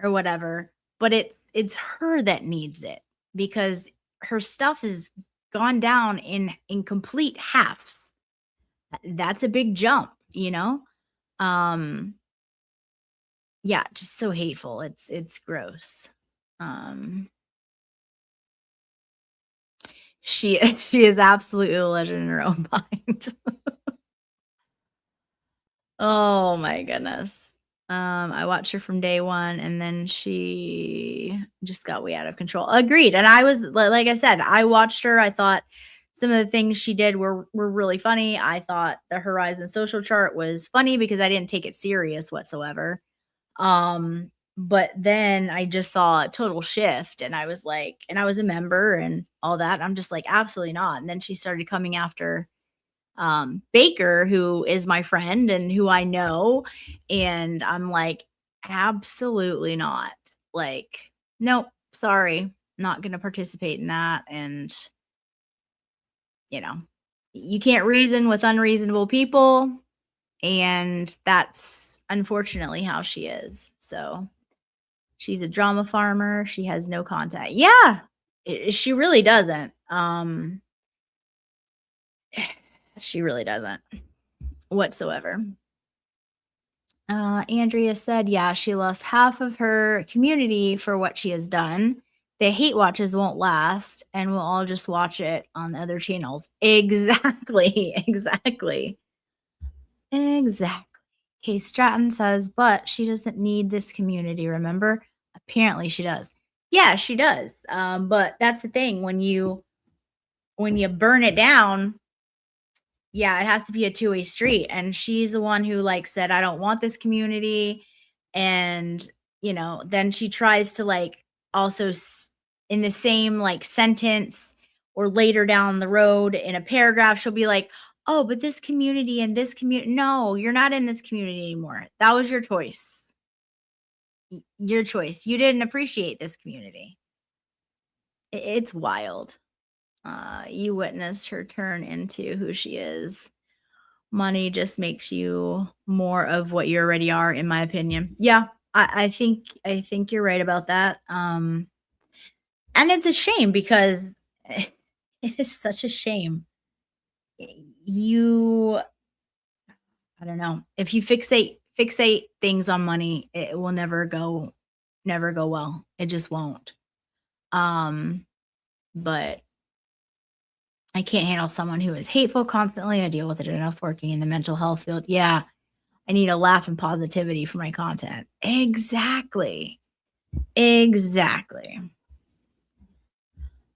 or whatever, but it's her that needs it because her stuff has gone down in complete halves. That's a big jump, you know? Yeah, just so hateful. It's gross. She is absolutely a legend in her own mind. Oh my goodness. I watched her from day one, and then she just got way out of control. Agreed. And I was like I said, I watched her. I thought some of the things she did were really funny. I thought the Horizon social chart was funny because I didn't take it serious whatsoever. But then I just saw a total shift, and I was like, and I was a member and all that. And I'm just like, absolutely not. And then she started coming after Baker, who is my friend and who I know, and I'm like, absolutely not. Like, nope, sorry, not going to participate in that. And you know, you can't reason with unreasonable people, and that's unfortunately how she is. So she's a drama farmer. She has no contact. Yeah, she really doesn't. She really doesn't whatsoever. Andrea said, yeah, she lost half of her community for what she has done. the hate watches won't last and we'll all just watch it on the other channels. Exactly. Exactly. Exactly. Kay Stratton says, but she doesn't need this community, remember? Apparently she does. Yeah, she does. But that's the thing. When you burn it down, yeah, it has to be a two-way street. And she's the one who like said, I don't want this community. And, then she tries to like also in the same like sentence or later down the road in a paragraph, she'll be like, oh, but this community and this community. No, you're not in this community anymore. That was your choice. Your choice. You didn't appreciate this community. It's wild. You witnessed her turn into who she is. Money just makes you more of what you already are, in my opinion. Yeah, I think you're right about that. And it's a shame because it is such a shame. I don't know. If you fixate things on money, it will never go well. It just won't. But I can't handle someone who is hateful constantly. I deal with it enough working in the mental health field. Yeah. I need a laugh and positivity for my content. Exactly.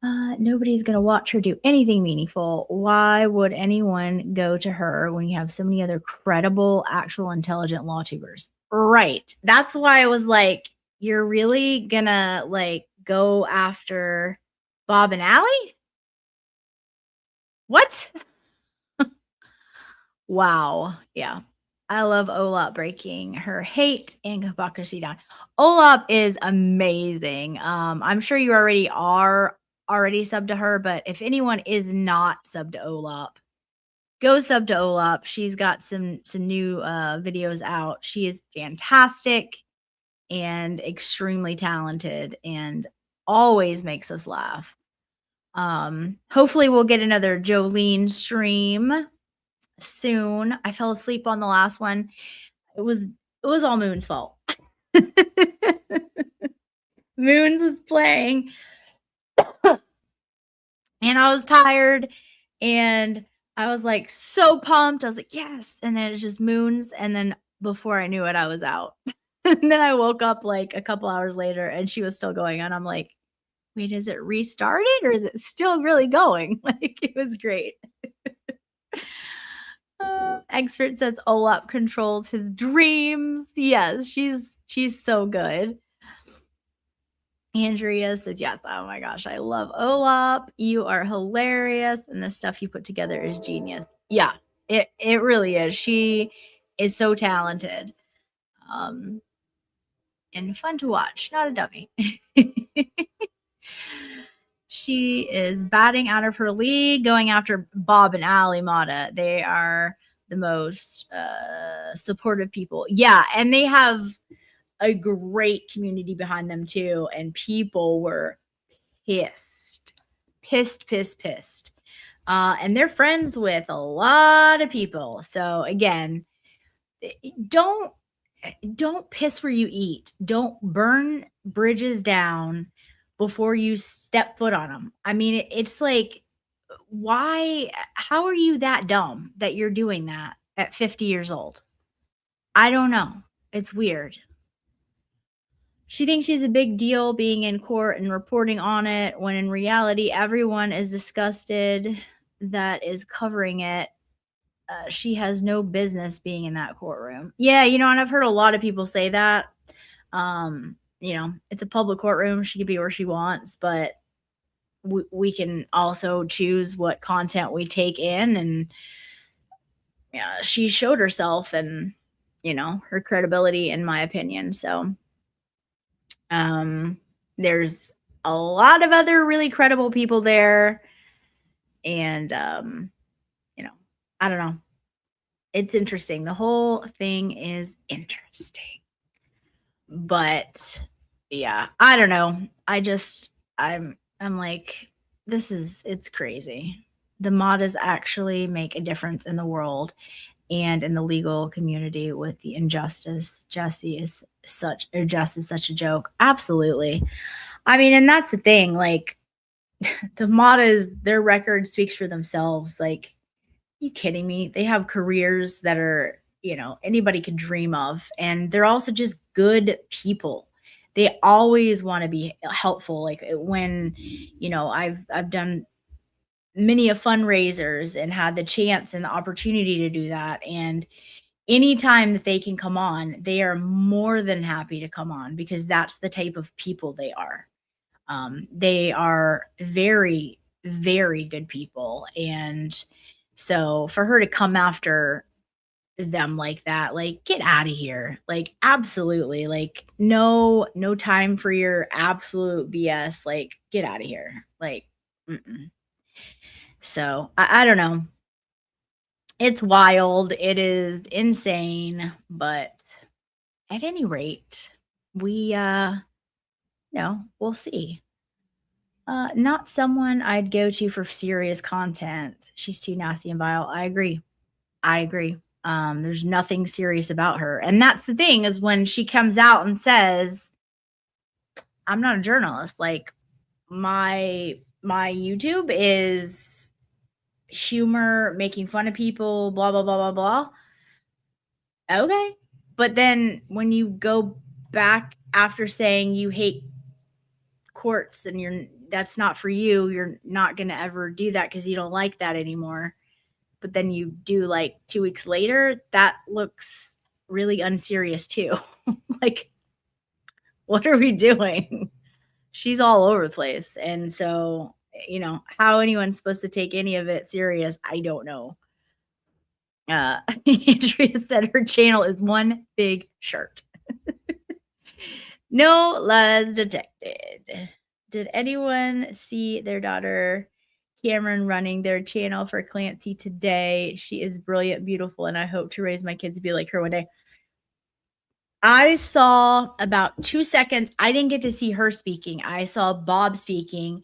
Nobody's going to watch her do anything meaningful. Why would anyone go to her when you have so many other credible, actual, intelligent law tubers? Right. That's why I was like, you're really going to like go after Bob and Allie? What? Wow. Yeah. I love Olap breaking her hate and hypocrisy down. Olap is amazing. I'm sure you already are subbed to her, but if anyone is not subbed to Olap, go sub to Olap. She's got some new videos out. She is fantastic and extremely talented and always makes us laugh. Hopefully we'll get another Jolene stream soon. I fell asleep on the last one. It was all Moon's fault. Moon's was playing and I was tired and I was like so pumped. I was like, yes. And then it's just Moon's. And then before I knew it, I was out. And then I woke up like a couple hours later and she was still going on. I'm like, wait, is it restarted or is it still really going? Like, it was great. Expert says Olap controls his dreams. Yes, she's so good. Andrea says, yes, oh my gosh, I love Olap. You are hilarious. And the stuff you put together is genius. Yeah, it really is. She is so talented. And fun to watch, not a dummy. She is batting out of her league, going after Bob and Ali Mata. They are the most supportive people. Yeah, and they have a great community behind them too. And people were pissed. And they're friends with a lot of people. So again, don't piss where you eat. Don't burn bridges down before you step foot on them. I mean, it's like, why? How are you that dumb that you're doing that at 50 years old? I don't know. It's weird. She thinks she's a big deal being in court and reporting on it, when in reality, everyone is disgusted that is covering it. She has no business being in that courtroom. Yeah, and I've heard a lot of people say that. It's a public courtroom. She can be where she wants, but we can also choose what content we take in. And yeah, she showed herself and, her credibility, in my opinion. So there's a lot of other really credible people there. And, I don't know. It's interesting. The whole thing is interesting. But yeah, I don't know. I'm like, it's crazy. The Matas actually make a difference in the world and in the legal community with the injustice Jesse is Jess is such a joke. Absolutely. I mean, and that's the thing, like the Matas, their record speaks for themselves. Like, you kidding me? They have careers that are, anybody could dream of. And they're also just good people. They always want to be helpful. Like when, I've done many a fundraisers and had the chance and the opportunity to do that. And anytime that they can come on, they are more than happy to come on because that's the type of people they are. They are very, very good people. And so for her to come after them like that, like, get out of here. Like, absolutely. Like, no time for your absolute BS. Like, get out of here. Like, mm-mm. So I don't know. It's wild. It is insane. But at any rate, we, we'll see. Not someone I'd go to for serious content. She's too nasty and vile. I agree. There's nothing serious about her. And that's the thing, is when she comes out and says, I'm not a journalist. Like, my YouTube is humor, making fun of people, blah, blah, blah, blah, blah. Okay. But then when you go back after saying you hate courts and that's not for you, you're not going to ever do that because you don't like that anymore. But then you do like 2 weeks later, that looks really unserious too. Like, what are we doing? She's all over the place. And so, how anyone's supposed to take any of it serious, I don't know. Andrea said her channel is one big shirt. No lies detected. Did anyone see their daughter Cameron running their channel for Clancy today? She is brilliant, beautiful, and I hope to raise my kids to be like her one day. I saw about 2 seconds. I didn't get to see her speaking. I saw Bob speaking,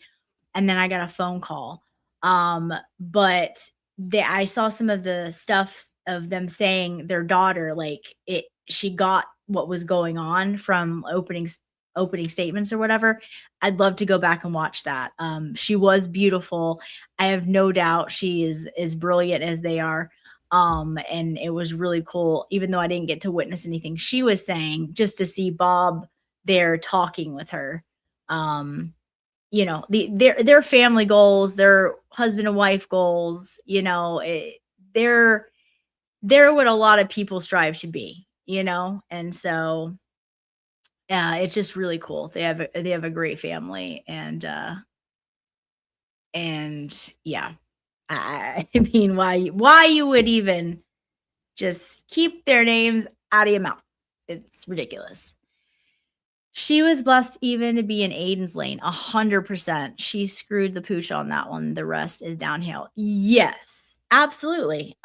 and then I got a phone call. But I saw some of the stuff of them saying their daughter, like, she got what was going on from opening statements or whatever. I'd love to go back and watch that. She was beautiful. I have no doubt she is as brilliant as they are. And it was really cool, even though I didn't get to witness anything she was saying, just to see Bob there talking with her. Their family goals, their husband and wife goals, they're what a lot of people strive to be, and so it's just really cool. They have a great family, and yeah, I mean, why you would even just keep their names out of your mouth? It's ridiculous. She was blessed even to be in Aiden's lane, 100%. She screwed the pooch on that one. The rest is downhill. Yes, absolutely.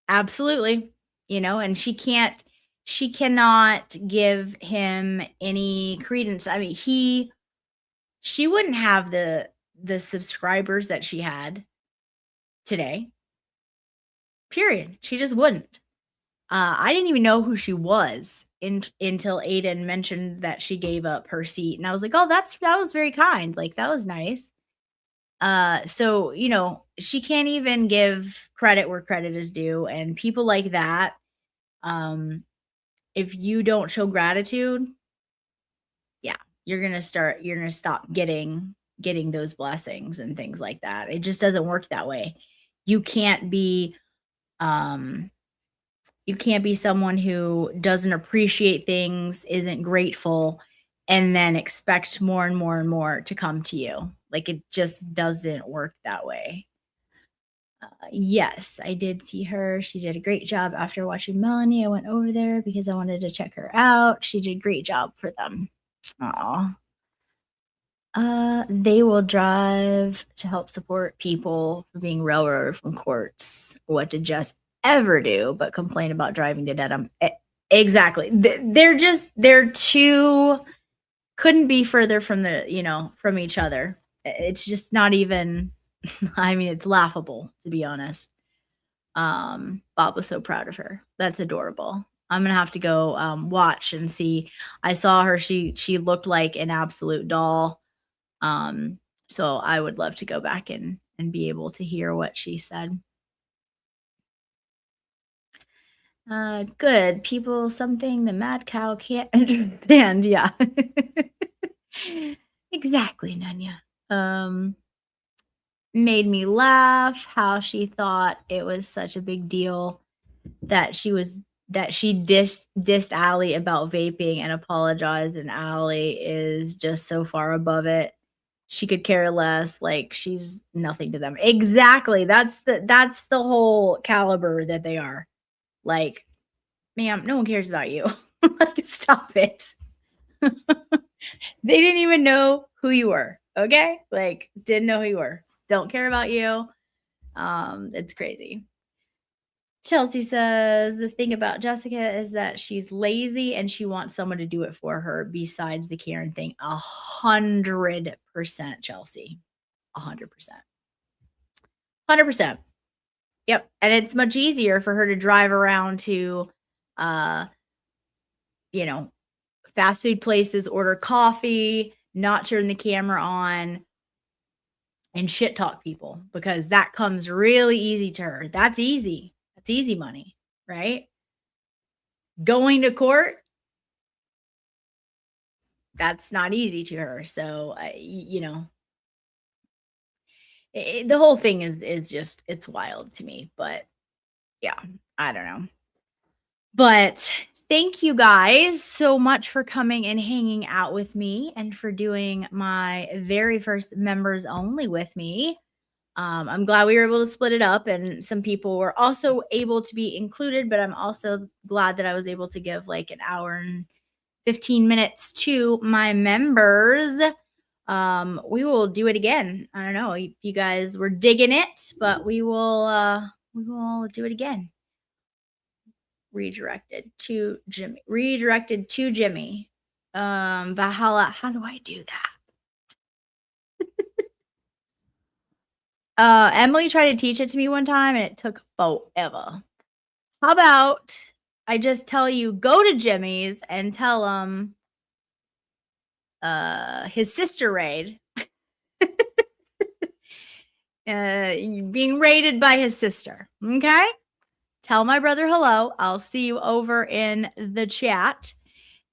Absolutely. And she cannot give him any credence. I mean, she wouldn't have the subscribers that she had today. Period. She just wouldn't. I didn't even know who she was until Aiden mentioned that she gave up her seat, and I was like, "Oh, that was very kind. Like, that was nice." So she can't even give credit where credit is due, and people like that, if you don't show gratitude, yeah, you're gonna stop getting those blessings and things like that. It just doesn't work that way. You can't be someone who doesn't appreciate things, isn't grateful, and then expect more and more and more to come to you. Like, it just doesn't work that way. Yes, I did see her. She did a great job after watching Melanie. I went over there because I wanted to check her out. She did a great job for them. Aw. They will drive to help support people for being railroaded from courts. What did Jess ever do but complain about driving to Dedham? Exactly. They're too, couldn't be further from from each other. It's just not even, I mean, it's laughable, to be honest. Bob was so proud of her. That's adorable. I'm gonna have to go watch and see. I saw her. She looked like an absolute doll. So I would love to go back and be able to hear what she said. Good people, something the mad cow can't understand. Yeah. Exactly, Nanya. Made me laugh how she thought it was such a big deal that she dissed Allie about vaping and apologized, and Allie is just so far above it. She could care less, like she's nothing to them. Exactly. That's the whole caliber that they are. Like, ma'am, no one cares about you. Like, stop it. They didn't even know who you were. Okay? Like, didn't know who you were. Don't care about you. It's crazy. Chelsea says the thing about Jessica is that she's lazy and she wants someone to do it for her besides the Karen thing. 100%, Chelsea. 100%. 100%. Yep. And it's much easier for her to drive around to, fast food places, order coffee, not turn the camera on, and shit talk people, because that comes really easy to her. That's easy. That's easy money, right? Going to court, that's not easy to her. So, the whole thing is just, it's wild to me. But yeah, I don't know. But thank you guys so much for coming and hanging out with me and for doing my very first members only with me. I'm glad we were able to split it up, and some people were also able to be included, but I'm also glad that I was able to give like an hour and 15 minutes to my members. We will do it again. I don't know if you guys were digging it, but we will do it again. Redirected to Jimmy. Valhalla, how do I do that? Emily tried to teach it to me one time and it took forever. How about I just tell you, go to Jimmy's and tell him his sister raid. Being raided by his sister. Okay? Tell my brother hello. I'll see you over in the chat.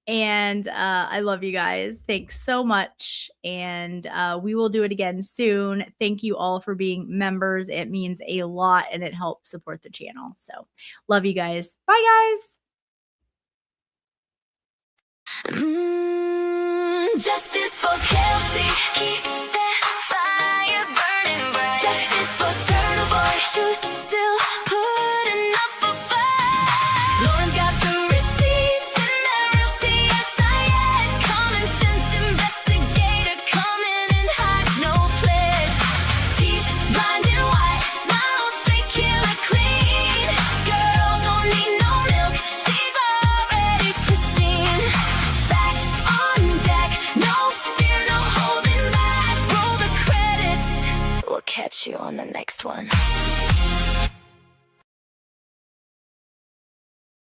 And I love you guys. Thanks so much. And we will do it again soon. Thank you all for being members. It means a lot and it helps support the channel. So love you guys. Bye, guys. Justice for Kelsey. Keep that fire burning bright. Justice for Turtle Boy. Who's still putting up a fight. Lauren's got the receipts and that real CSIS. Common sense investigator coming in hot, no pledge. Teeth blinding white, smile straight, killer clean. Girl don't need no milk, she's already pristine. Facts on deck, no fear, no holding back. Roll the credits, we'll catch you on the next one.